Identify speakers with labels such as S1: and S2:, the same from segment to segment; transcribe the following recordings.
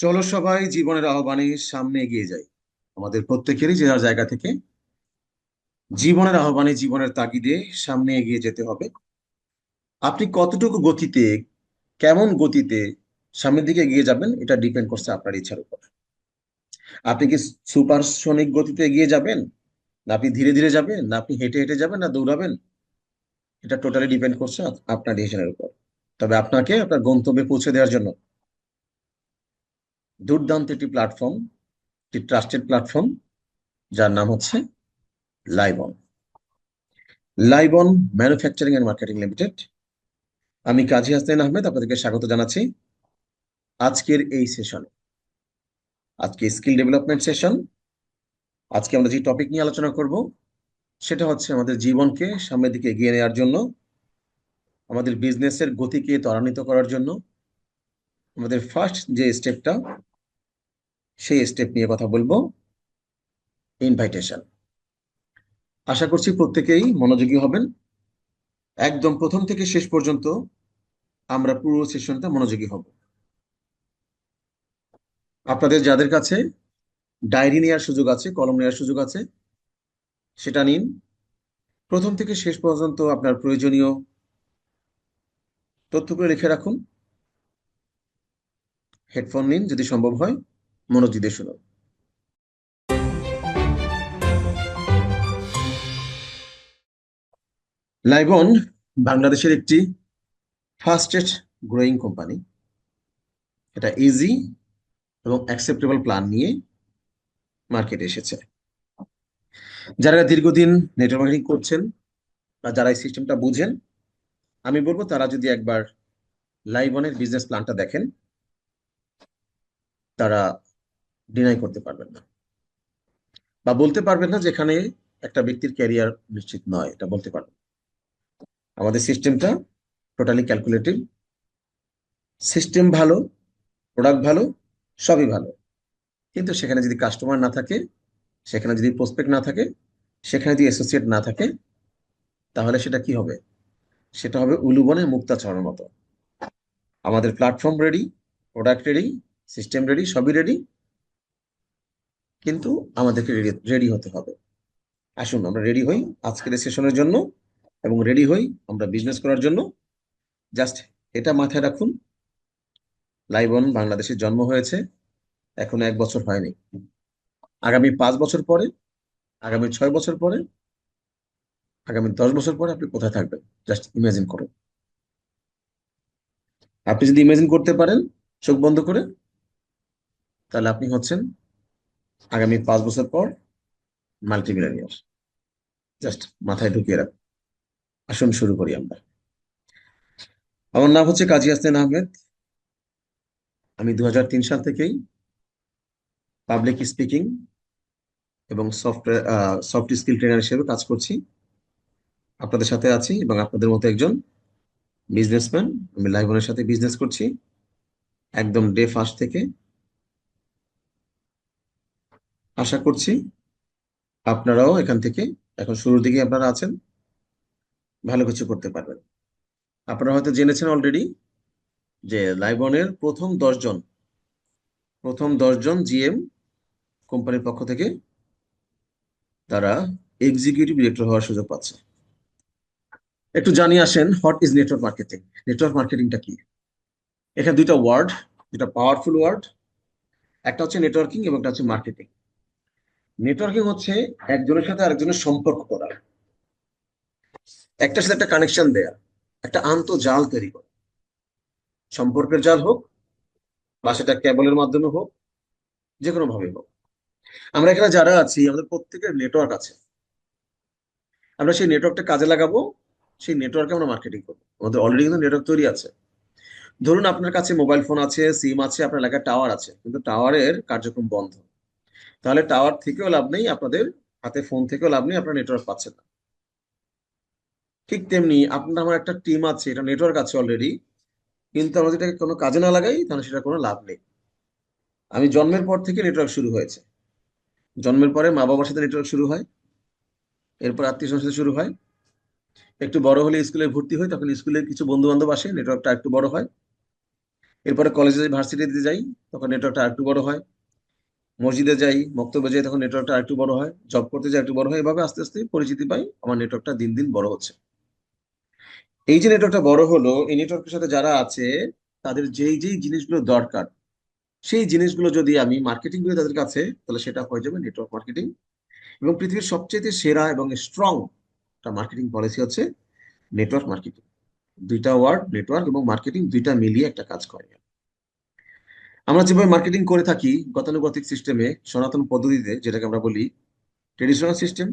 S1: চলো সবাই জীবনের আহ্বানে সামনে এগিয়ে যাই। আমাদের প্রত্যেকেরই যে যার জায়গা থেকে জীবনের আহ্বানে জীবনের তাগিদে সামনে এগিয়ে যেতে হবে। আপনি কতটুকু গতিতে, কেমন গতিতে সামনের দিকে এগিয়ে যাবেন, এটা ডিপেন্ড করছে আপনার ইচ্ছার উপর। আপনি কি সুপারসনিক গতিতে এগিয়ে যাবেন, না আপনি ধীরে ধীরে যাবেন, না আপনি হেঁটে হেঁটে যাবেন, না দৌড়াবেন, এটা টোটালি ডিপেন্ড করছে আপনার ডিসিশনের উপর। তবে আপনাকে আপনার গন্তব্যে পৌঁছে দেওয়ার জন্য দুর্দান্ত একটি প্ল্যাটফর্ম, একটি ট্রাস্টেড প্ল্যাটফর্ম, যার নাম হচ্ছে লাইভন। লাইবন ম্যানুফ্যাকচারিং অ্যান্ড মার্কেটিং লিমিটেড। আমি কাজী হাসান আহমেদ আপনাদেরকে স্বাগত জানাচ্ছি আজকের এই সেশনে। আজকে স্কিল ডেভেলপমেন্ট সেশন। আজকে আমরা যে টপিক নিয়ে আলোচনা করব সেটা হচ্ছে আমাদের জীবনকে সামনের দিকে এগিয়ে নেওয়ার জন্য, আমাদের বিজনেসের গতিকে ত্বরান্বিত করার জন্য আমাদের ফার্স্ট যে স্টেপটা, সেই স্টেপ নিয়ে কথা বলবো, ইনভাইটেশন। আশা করছি প্রত্যেকেই মনোযোগী হবেন। একদম প্রথম থেকে শেষ পর্যন্ত আমরা পুরো সেশনটা মনোযোগী হব। আপনাদের যাদের কাছে ডায়েরি নেওয়ার সুযোগ আছে, কলম নেওয়ার সুযোগ আছে, সেটা নিন। প্রথম থেকে শেষ পর্যন্ত আপনার প্রয়োজনীয় তথ্যগুলো লিখে রাখুন। হেডফোন নিন যদি সম্ভব হয়, মনোযোগ দিয়ে শুনুন। লাইবন বাংলাদেশের একটি ফাস্টেস্ট গ্রোয়িং কোম্পানি। এটা ইজি এবং অ্যাকসেপ্টেবল প্ল্যান নিয়ে মার্কেটে এসেছে। যারা দীর্ঘদিন নেটওয়ার্ক মার্কেটিং করছেন বা যারা এই সিস্টেমটা বুঝেন, আমি বলবো তারা যদি একবার লাইবনের বিজনেস প্ল্যানটা দেখেন, তারা ডিনাই করতে পারবেন না বা বলতে পারবেন না যেখানে একটা ব্যক্তির ক্যারিয়ার নিশ্চিত নয়, এটা বলতে পারবেন। আমাদের সিস্টেমটা টোটালি ক্যালকুলেটিভ। সিস্টেম ভালো, প্রোডাক্ট ভালো, সবই ভালো, কিন্তু সেখানে যদি কাস্টমার না থাকে, সেখানে যদি প্রসপেক্ট না থাকে, সেখানে যদি অ্যাসোসিয়েট না থাকে, তাহলে সেটা কি হবে? সেটা হবে উলুবনে মুক্তা ছড়ানোর মতো। আমাদের platform ready, product ready, system ready, সবই রেডি, কিন্তু আমাদেরকে রেডি রেডি হতে হবে। আসুন আমরা রেডি হই আজকের সেশনের জন্য, এবং রেডি হই আমরা বিজনেস করার জন্য। জাস্ট এটা মাথায় রাখুন, লাইবন বাংলাদেশে জন্ম হয়েছে, এখনো 1 বছর হয়নি। আগামী 5 বছর পরে, আগামী 6 বছর পরে, আগামী 10 বছর পরে আপনি কোথায় থাকবেন? জাস্ট ইমাজিন করুন। আপনি যদি ইমাজিন করতে পারেন চোখ বন্ধ করে, তাহলে আপনি হচ্ছেন আগামী 5 বছর পর মাল্টিমিলিয়নিয়ার। জাস্ট মাথায় ঢুকিয়ে রাখুন। আসুন শুরু করি আমরা। আমার নাম হচ্ছে কাজী হাসান আহমেদ। আমি 2003 সাল থেকেই পাবলিক স্পিকিং এবং সফট স্কিল ট্রেনার হিসেবে কাজ করছি। আপনাদের সাথে আছি এবং আপনাদের মতো একজন বিজনেসম্যান। আমি লাইভনের সাথে বিজনেস করছি একদম ডে ফার্স্ট থেকে। আশা করছি আপনারাও এখান থেকে, এখন শুরুর দিকে আপনারা আছেন, ভালো কিছু করতে পারবেন। আপনারা হয়তো জেনেছেন অলরেডি যে লাইবনের প্রথম 10 জন জিএম কোম্পানির পক্ষ থেকে তারা এক্সিকিউটিভ ডিরেক্টর হওয়ার সুযোগ পাচ্ছে। একটু জানিয়ে আসেন, what is network marketing? Network মার্কেটিংটা কি? এখানে দুইটা ওয়ার্ড, দুটা পাওয়ারফুল ওয়ার্ড। একটা হচ্ছে নেটওয়ার্কিং এবং একটা হচ্ছে মার্কেটিং। নেটওয়ার্কিং হচ্ছে একজনের সাথে আরেকজনের সম্পর্ক করা, একটার সাথে একটা কানেকশন দেয়া, একটা আন্তঃজাল তৈরি করা। সম্পর্কের জাল হোক বা সেটা কেবলের মাধ্যমে হোক, যে কোনো ভাবে হোক। আমরা এখানে যারা আছি আমাদের প্রত্যেকের নেটওয়ার্ক আছে। আমরা সেই নেটওয়ার্কটা কাজে লাগাবো, সেই নেটওয়ার্কে আমরা মার্কেটিং করবো। আমাদের অলরেডি কিন্তু নেটওয়ার্ক তৈরি আছে। ধরুন আপনার কাছে মোবাইল ফোন আছে, সিম আছে, আপনার এলাকায় টাওয়ার আছে, কিন্তু টাওয়ারের কার্যক্রম বন্ধ। তাহলে টাওয়ার থেকেও লাভ নেই, আপনাদের হাতে ফোন থেকেও লাভ নেই, আপনার নেটওয়ার্ক পাচ্ছেন না। ঠিক তেমনি আপনার আমার একটা টিম আছে, এটা নেটওয়ার্ক আছে অলরেডি, কিন্তু আমরা যেটাকে কোনো কাজে না লাগাই তাহলে সেটা কোনো লাভ নেই। আমি জন্মের পর থেকে নেটওয়ার্ক শুরু হয়েছে। জন্মের পরে মা বাবার সাথে নেটওয়ার্ক শুরু হয়, এরপর আত্মীয় স্বজনের সাথে শুরু হয়। একটু বড় হলে স্কুলে ভর্তি হয়, তখন স্কুলে কিছু বন্ধু বান্ধব আসে, নেটওয়ার্কটা একটু বড় হয়। এরপরে কলেজে যাই, ভার্সিটিতে যাই, তখন নেটওয়ার্কটা আরেকটু বড় হয়। মসজিদে যাই, বক্তব্যে যাই, তখন নেটওয়ার্কটা আরেকটু বড় হয়। জব করতে যাই, একটু বড় হয়। এভাবে আস্তে আস্তে পরিচিতি পাই, আমার নেটওয়ার্কটা দিন দিন বড় হচ্ছে। এই যে নেটওয়ার্কটা বড় হলো, এই নেটওয়ার্কের সাথে যারা আছে, তাদের যেই যেই জিনিসগুলো দরকার, সেই জিনিসগুলো যদি আমি মার্কেটিং করি তাদের কাছে, তাহলে সেটা হয়ে যাবে নেটওয়ার্ক মার্কেটিং। এবং পৃথিবীর সবচেয়ে সেরা এবং স্ট্রং একটা মার্কেটিং পলিসি হচ্ছে নেটওয়ার্ক মার্কেটিং। দুইটা ওয়ার্ড, নেটওয়ার্ক এবং মার্কেটিং, দুইটা মিলিয়ে একটা কাজ করে। আমরা যেভাবে মার্কেটিং করে থাকি গতানুগতিক সিস্টেমে, সনাতন পদ্ধতিতে, যেটাকে আমরা বলি ট্রেডিশনাল সিস্টেম,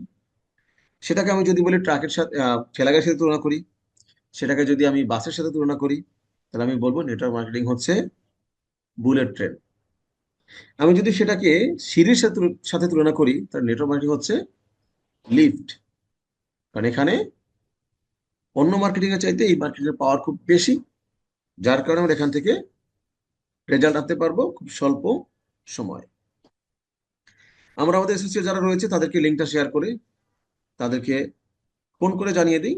S1: সেটাকে আমি যদি বলি ট্রাকের সাথে, ঠেলাগাড়ির সাথে তুলনা করি, সেটাকে যদি আমি বাসের সাথে তুলনা করি, তাহলে আমি বলবো নেটওয়ার্ক মার্কেটিং হচ্ছে বুলেট ট্রেন। আমি যদি সেটাকে সিঁড়ির সাথে সাথে তুলনা করি, তাহলে নেটওয়ার্ক মার্কেটিং হচ্ছে লিফট। কারণ এখানে অন্য মার্কেটিং এর চাইতে এই মার্কেটিং এর পাওয়ার খুব বেশি, যার কারণে আমরা এখান থেকে রেজাল্ট আনতে পারবো খুব স্বল্প সময়। আমরা আমাদের অ্যাসোসিয়েট যারা রয়েছে তাদেরকে লিঙ্কটা শেয়ার করে, তাদেরকে ফোন করে জানিয়ে দিই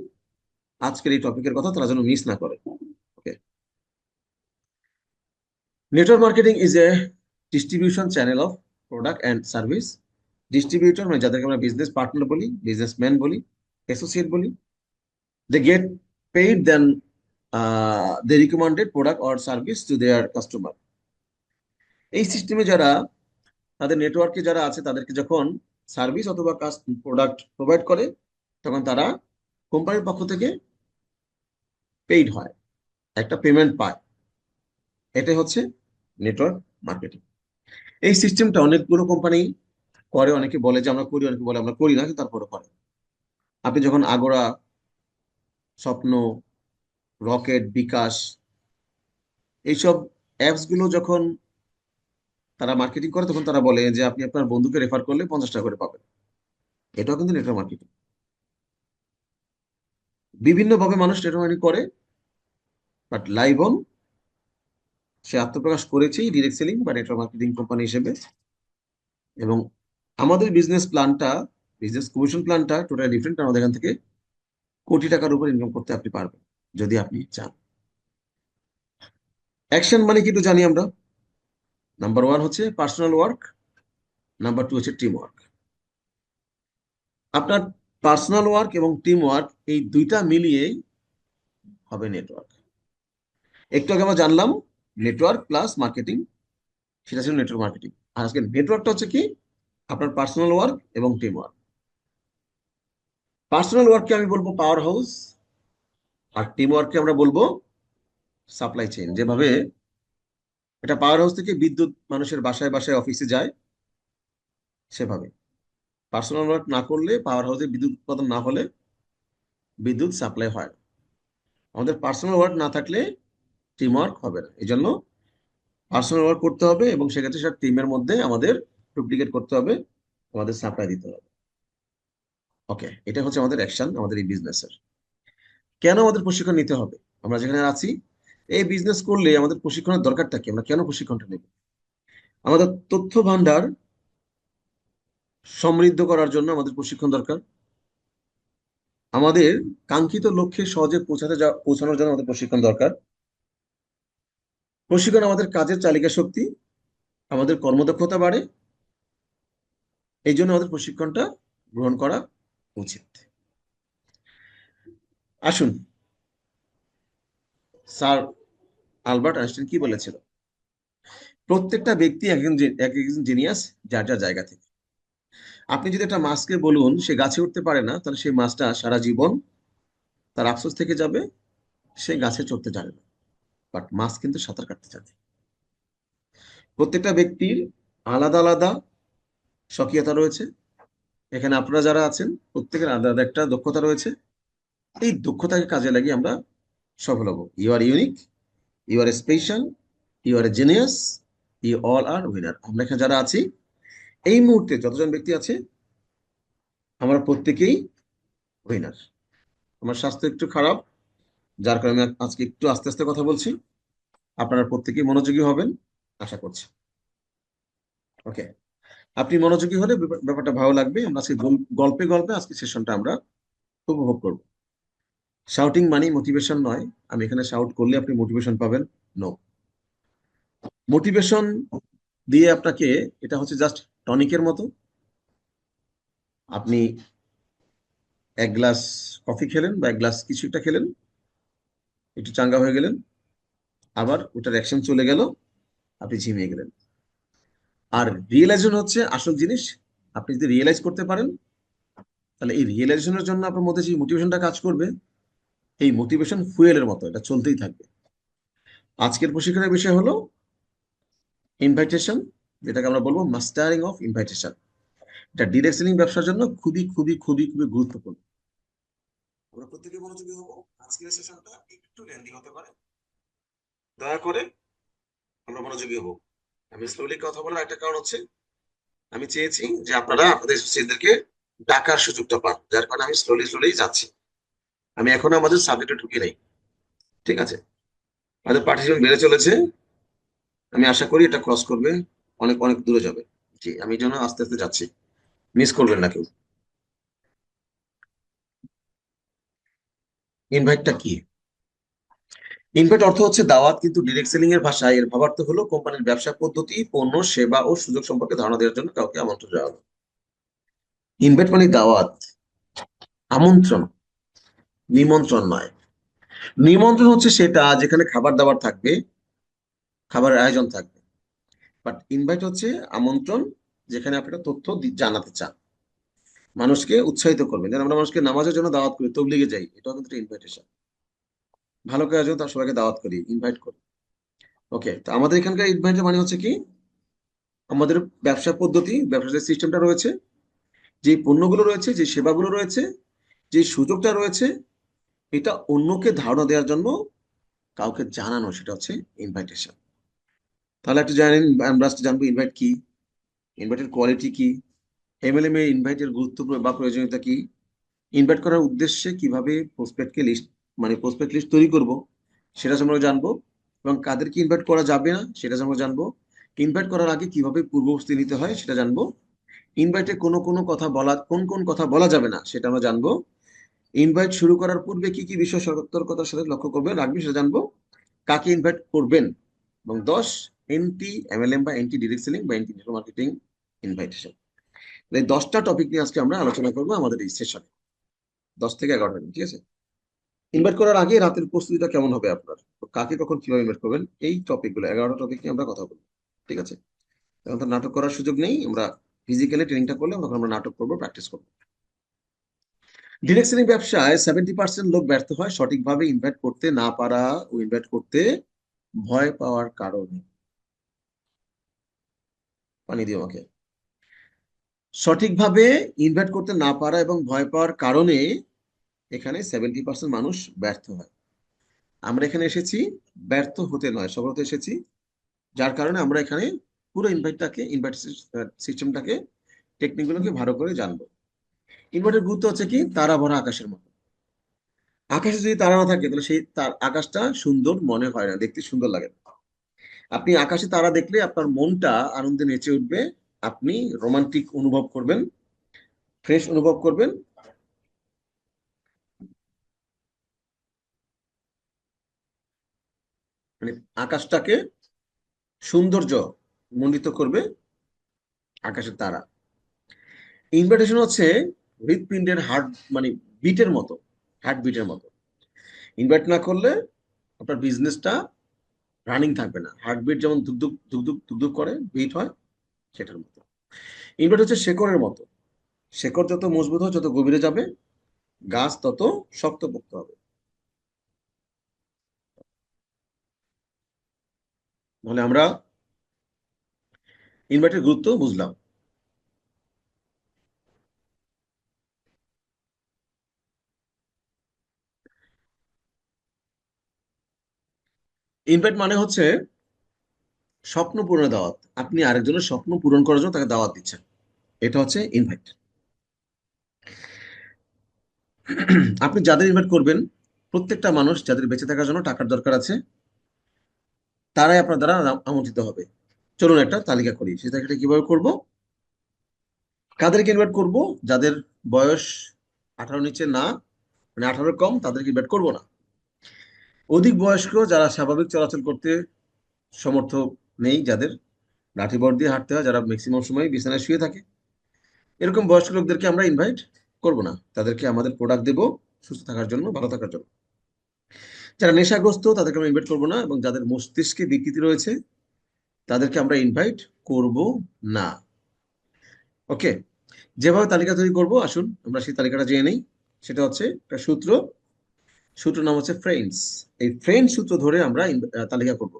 S1: আজকের এই টপিকের কথা, তারা যেন মিস না করে। Okay. Network marketing is a distribution channel of product and service. Distributor মানে যাদেরকে আমরা বিজনেস পার্টনার বলি, বিজনেসম্যান বলি, অ্যাসোসিয়েট বলি। They get paid then they recommended product or service to their customer. এই সিস্টেমে যারা, তাদের নেটওয়ার্কে যারা আছে, তাদেরকে যখন সার্ভিস অথবা প্রোডাক্ট প্রোভাইড করে, তখন তারা কোম্পানির পক্ষ থেকে পেইড হয়, একটা পেমেন্ট পায়। এটাই হচ্ছে নেটওয়ার্ক মার্কেটিং। এই সিস্টেমটা অনেকগুলো কোম্পানি করে, অনেকে বলে যে আমরা করি, অনেকে বলে আমরা করি না, কিন্তু তারপরে করে। আপনি যখন আগোরা, স্বপ্ন, রকেট, বিকাশ, এইসব অ্যাপস গুলো যখন তারা মার্কেটিং করে, তখন তারা বলে যে আপনি আপনার বন্ধুকে রেফার করলে 50 টাকা করে পাবেন। এটাও কিন্তু নেটওয়ার্ক মার্কেটিং। বিভিন্ন ভাবে মানুষ নেটওয়ার্ক মার্কেটিং করে, বাট লাইভন সে আত্মপ্রকাশ করেছেই ডিরেক্ট সেলিং বা নেটওয়ার্ক মার্কেটিং কোম্পানি হিসেবে। এবং আমাদের বিজনেস প্ল্যানটা, বিজনেস কমিশন প্ল্যানটা টোটালি ডিফারেন্ট। আমাদের এখান থেকে কোটি টাকার উপর ইনকাম করতে আপনি পারবেন, যদি আপনি চান। অ্যাকশন মানে কিন্তু জানি আমরা, নাম্বার ওয়ান হচ্ছে পার্সোনাল ওয়ার্ক, নাম্বার টু হচ্ছে টিম ওয়ার্ক। আপনার পার্সোনাল ওয়ার্ক এবং টিম ওয়ার্ক, এই দুইটা মিলিয়েই হবে নেটওয়ার্ক। একটু আগে আমরা জানলাম নেটওয়ার্ক প্লাস মার্কেটিং, সেটা ছিল নেটওয়ার্ক মার্কেটিং। আর আজকে নেটওয়ার্কটা হচ্ছে কি, আপনার পার্সোনাল ওয়ার্ক এবং টিম ওয়ার্ক। পার্সোনাল ওয়ার্ককে আমি বলবো পাওয়ার হাউস, আর টিম ওয়ার্ককে আমরা বলবো সাপ্লাই চেইন। যেভাবে এটা পাওয়ার হাউস থেকে বিদ্যুৎ মানুষের বাসায় বাসায় অফিসে যায়, সেভাবে পার্সোনাল ওয়ার্ক না করলে, পাওয়ার হাউসে বিদ্যুৎ উৎপাদন না হলে বিদ্যুৎ সাপ্লাই হয় না। আমাদের পার্সোনাল ওয়ার্ক না থাকলে টিম ওয়ার্ক হবে না। এই জন্য পার্সোনাল ওয়ার্ক করতে হবে, এবং সেক্ষেত্রে সেটা টিমের মধ্যে আমাদের ডুপ্লিকেট করতে হবে, আমাদের সাপ্লাই দিতে হবে। ওকে, এটা হচ্ছে আমাদের অ্যাকশন আমাদের এই বিজনেসের। কেন আমাদের প্রশিক্ষণ নিতে হবে? আমরা যেখানে আছি, এই বিজনেস করলে আমাদের প্রশিক্ষণের দরকারটা কি? আমরা কেন প্রশিক্ষণটা নেব? আমাদের তথ্য ভান্ডার সমৃদ্ধ করার জন্য আমাদের প্রশিক্ষণ দরকার। আমাদের কাঙ্ক্ষিত লক্ষ্যে সহজে পৌঁছানোর জন্য আমাদের প্রশিক্ষণ দরকার। প্রশিক্ষণ আমাদের কাজের চালিকা শক্তি, আমাদের কর্মদক্ষতা বাড়ে। এই জন্য আমাদের প্রশিক্ষণটা গ্রহণ করা উচিত। আসুন, স্যার আলবার্ট আইনস্টাইন কি বলেছিল? প্রত্যেকটা ব্যক্তি এক একজন জিনিয়াস, যার যার জায়গা থেকে। আপনি যদি একটা মাছকে বলুন সে গাছে উঠতে পারে না, তাহলে সেই মাছটা সারা জীবন তার আফসোস থেকে যাবে, সে গাছে চড়তে জানে না। বাট মাছ কিন্তু সাঁতার কাটতে জানে। প্রত্যেকটা ব্যক্তির আলাদা আলাদা স্বকীয়তা রয়েছে। এখানে আপনারা যারা আছেন, প্রত্যেকের আলাদা আলাদা একটা দক্ষতা রয়েছে। এই দক্ষতাকে কাজে লাগিয়ে আমরা সফল হব। You are unique, you are special, you are genius, you all are winner. আমরা এখানে যারা আছি, এই মুহূর্তে যতজন ব্যক্তি আছে, আমরা প্রত্যেকেই উইনার। আমার স্বাস্থ্য একটু খারাপ, যার কারণে আমি আজকে একটু আস্তে আস্তে কথা বলছি। আপনারা প্রত্যেকেই মনোযোগী হবেন আশা করছি। ওকে, আপনি মনোযোগী হলে ব্যাপারটা ভালো লাগবে। আমরা আজকে গল্পে গল্পে আজকে সেশনটা আমরা উপভোগ করব। শাউটিং মানি মোটিভেশন নয়। আমি এখানে শাউট করলে আপনি মোটিভেশন পাবেন, নো। মোটিভেশন দিয়ে আপনাকে, এটা হচ্ছে জাস্ট টনিকের মতো। আপনি এক গ্লাস কফি খেলেন বা এক গ্লাস কিছু একটা খেলেন, একটু চাঙ্গা হয়ে গেলেন, আবার ওটার অ্যাকশন চলে গেল, আপনি ঝিমিয়ে গেলেন। আর রিয়েলাইজেশন হচ্ছে আসল জিনিস। আপনি যদি রিয়েলাইজ করতে পারেন, তাহলে এই রিয়েলাইজেশনের জন্য আপনার মধ্যে যে মোটিভেশনটা কাজ করবে, এই মোটিভেশন ফুয়েলের মতো, এটা চলতেই থাকবে। আজকের প্রশিক্ষণের বিষয় হলো ইনভাইটেশন, যেটাকে আমরা বলবো মাস্টারিং অফ ইনভাইটেশন। এটা ডিরেক্ট সেলিং ব্যবসার জন্য খুবই খুবই খুবই খুবই গুরুত্বপূর্ণ। আমরা প্রত্যেকে মনোযোগী হবো। আজকের সেশনটা একটু লেন্দি হতে পারে, দয়া করে আমরা মনোযোগী হবো। আমি স্লোলি কথা বলার একটা কারণ হচ্ছে, আমি চেয়েছি যে আপনারা আপনাদের স্টুডেন্টদেরকে ডাকার সুযোগটা পান, যার কারণে আমি স্লোলি স্লোলি যাচ্ছি। আমি এখনো আমাদের সাবজেক্টে ঢুকি নাই, ঠিক আছে? আমাদের পার্টিসিপেন্ট বেড়ে চলেছে, আমি আশা করি এটা ক্রস করবে, অনেক অনেক দূরে যাবে। জি, আমি এই জন্য আস্তে আস্তে যাচ্ছি, মিস করবেন না কেউ। ইনভাইটটা কি? ইনভাইট অর্থ হচ্ছে দাওয়াত, কিন্তু ডিরেক্ট সেলিং এর ভাষায় এর ভাবার্থ হলো কোম্পানির ব্যবসা পদ্ধতি, পণ্য, সেবা ও সুযোগ সম্পর্কে ধারণা দেওয়ার জন্য কাউকে আমন্ত্রণ জানানো। ইনভাইট মানে দাওয়াত, আমন্ত্রণ, নিমন্ত্রণ নয়। নিমন্ত্রণ হচ্ছে সেটা যেখানে খাবার দাবার থাকবে, খাবারের আয়োজন থাকবে। বাট ইনভাইট হচ্ছে আমন্ত্রণ, যেখানে আপনি একটা তথ্য জানাতে চান, মানুষকে উৎসাহিত করবেন। যেন আমরা মানুষকে নামাজের জন্য দাওয়াত করি, তবলিগে যাই, এটাও কিন্তু ইনভাইটেশন। ভালো কাজের জন্য তার সবাইকে দাওয়াত করি, ইনভাইট করি। ওকে, তো আমাদের এখানকার ইনভাইটের মানে হচ্ছে কি, আমাদের ব্যবসা পদ্ধতি, ব্যবসার সিস্টেমটা রয়েছে, যে পণ্যগুলো রয়েছে, যে সেবাগুলো রয়েছে, যে সুযোগটা রয়েছে, এটা অন্যকে ধারণা দেওয়ার জন্য কাউকে জানানো, সেটা হচ্ছে ইনভাইটেশন। তাহলে একটু জানেন, আমরা আজকে জানবো ইনভাইট কি, ইনভাইটের কোয়ালিটি কি, এমএলএম এর ইনভাইটের গুরুত্ব বা প্রয়োজনীয়তা কি, ইনভাইট করার উদ্দেশ্যে কিভাবে প্রসপেক্টকে লিস্ট, মানে প্রসপেক্ট লিস্ট তৈরি করব, সেটা আমরা জানবো। এবং কাদেরকে ইনভাইট করা যাবে না সেটা আমরা জানবো। ইনভাইট করার আগে কিভাবে পূর্ব প্রস্তুতি নিতে হয় সেটা জানবো। ইনভাইটে কোনো কোনো কথা বলা, কোন কোন কথা বলা যাবে না সেটা আমরা জানবো। ইনভাইট শুরু করার পূর্বে কি কি বিষয় সতর্কতার সাথে লক্ষ্য করবেন, রাখবেন, সেটা জানবো। কাকে ইনভাইট করবেন, এবং 10 এনটি এমএলএম বা এনটি ডিরেক্ট সেলিং বা এনটি নেটওয়ার্ক মার্কেটিং ইনভাইটেশন। এই 10টা টপিক নিয়ে আজকে আমরা আলোচনা করবো আমাদের এই সেশনে, 10 থেকে 11টা দিন, ঠিক আছে? ইনভাইট করার আগে রাতের প্রস্তুতিটা কেমন হবে আপনার, তো কাকে কখন কিভাবে ইনভাইট করবেন, এই টপিকগুলো 11টা টপিক নিয়ে আমরা কথা বলবো, ঠিক আছে? এখন তো নাটক করার সুযোগ নেই, আমরা ফিজিক্যালি ট্রেনিংটা করলে তখন আমরা নাটক করবো, প্র্যাকটিস করবো। ডিরেক্ট সেলিং ব্যবসায় 70% লোক ব্যর্থ হয় সঠিকভাবে ইনভাইট করতে না পারা ও ইনভাইট করতে ভয় পাওয়ার কারণে। পানি দিও আমাকে। সঠিকভাবে ইনভাইট করতে না পারা এবং ভয় পাওয়ার কারণে এখানে 70% মানুষ ব্যর্থ হয়। আমরা এখানে এসেছি ব্যর্থ হতে নয়, সফলতা এসেছি, যার কারণে আমরা এখানে পুরো ইনভাইট সিস্টেমটাকে, টেকনিকগুলোকে ভালো করে জানবো। ইনভার্টের গুরুত্ব হচ্ছে কি, তারা ভরা আকাশের মতো। আকাশে যদি তারা না থাকে তাহলে সেই তার আকাশটা সুন্দর মনে হয় না, দেখতে সুন্দর লাগে না। আপনি আকাশে তারা দেখলে আপনার মনটা আনন্দে নেচে উঠবে, আপনি রোমান্টিক অনুভব করবেন, ফ্রেশ অনুভব করবেন। মানে আকাশটাকে সৌন্দর্য মণ্ডিত করবে আকাশের তারা। ইনভাইটেশন হচ্ছে হৃৎপিণ্ডের হার্ট, মানে বিটের মতো, হার্ট বিটের মতো। ইনভাইট না করলে আপনার বিজনেসটা রানিং থাকবে না। হার্টবিট যেমন ধুকধুক ধুকধুক ধুকধুক করে বিট হয়, সেটার মতো। ইনভার্ট হচ্ছে শেকড়ের মতো। শেকড় যত মজবুত হয়, যত গভীরে যাবে, গাছ তত শক্তপোক্ত হবে। তাহলে আমরা ইনভার্টের গুরুত্ব বুঝলাম। ইনভাইট মানে হচ্ছে স্বপ্ন পূরণের দাওয়াত। আপনি আরেকজনের স্বপ্ন পূরণ করার জন্য তাকে দাওয়াত দিচ্ছেন, এটা হচ্ছে ইনভাইট। আপনি যাদের ইনভাইট করবেন, প্রত্যেকটা মানুষ যাদের বেঁচে থাকার জন্য টাকার দরকার আছে, তারাই আপনার দ্বারা আমন্ত্রিত হবে। চলুন একটা তালিকা করি, সেই তালিকাটা কিভাবে করব। কাদেরকে ইনভাইট করব? যাদের বয়স 18 নিচে না, মানে 18 কম, তাদেরকে ইনভাইট করব না। অধিক বয়স্ক, যারা স্বাভাবিক চলাচল করতে সমর্থ নেই, যাদের লাঠি বর দিয়ে হাঁটতে হয়, যারা ম্যাক্সিমাম সময় বিছানায় শুয়ে থাকে, এরকম বয়স্ক লোকদেরকে আমরা ইনভাইট করব না। তাদেরকে আমাদের প্রোডাক্ট দেবো সুস্থ থাকার জন্য, ভালো থাকার জন্য। যারা নেশাগ্রস্ত তাদেরকে আমরা ইনভাইট করবো না, এবং যাদের মস্তিষ্কে বিকৃতি রয়েছে তাদেরকে আমরা ইনভাইট করব না। ওকে, যেভাবে তালিকা তৈরি করব, আসুন আমরা সেই তালিকাটা জেনে নেই। সেটা হচ্ছে একটা সূত্র, সূত্র নাম হচ্ছে ফ্রেন্ডস। এই ফ্রেন্ড সূত্র ধরে আমরা তালিকা করব।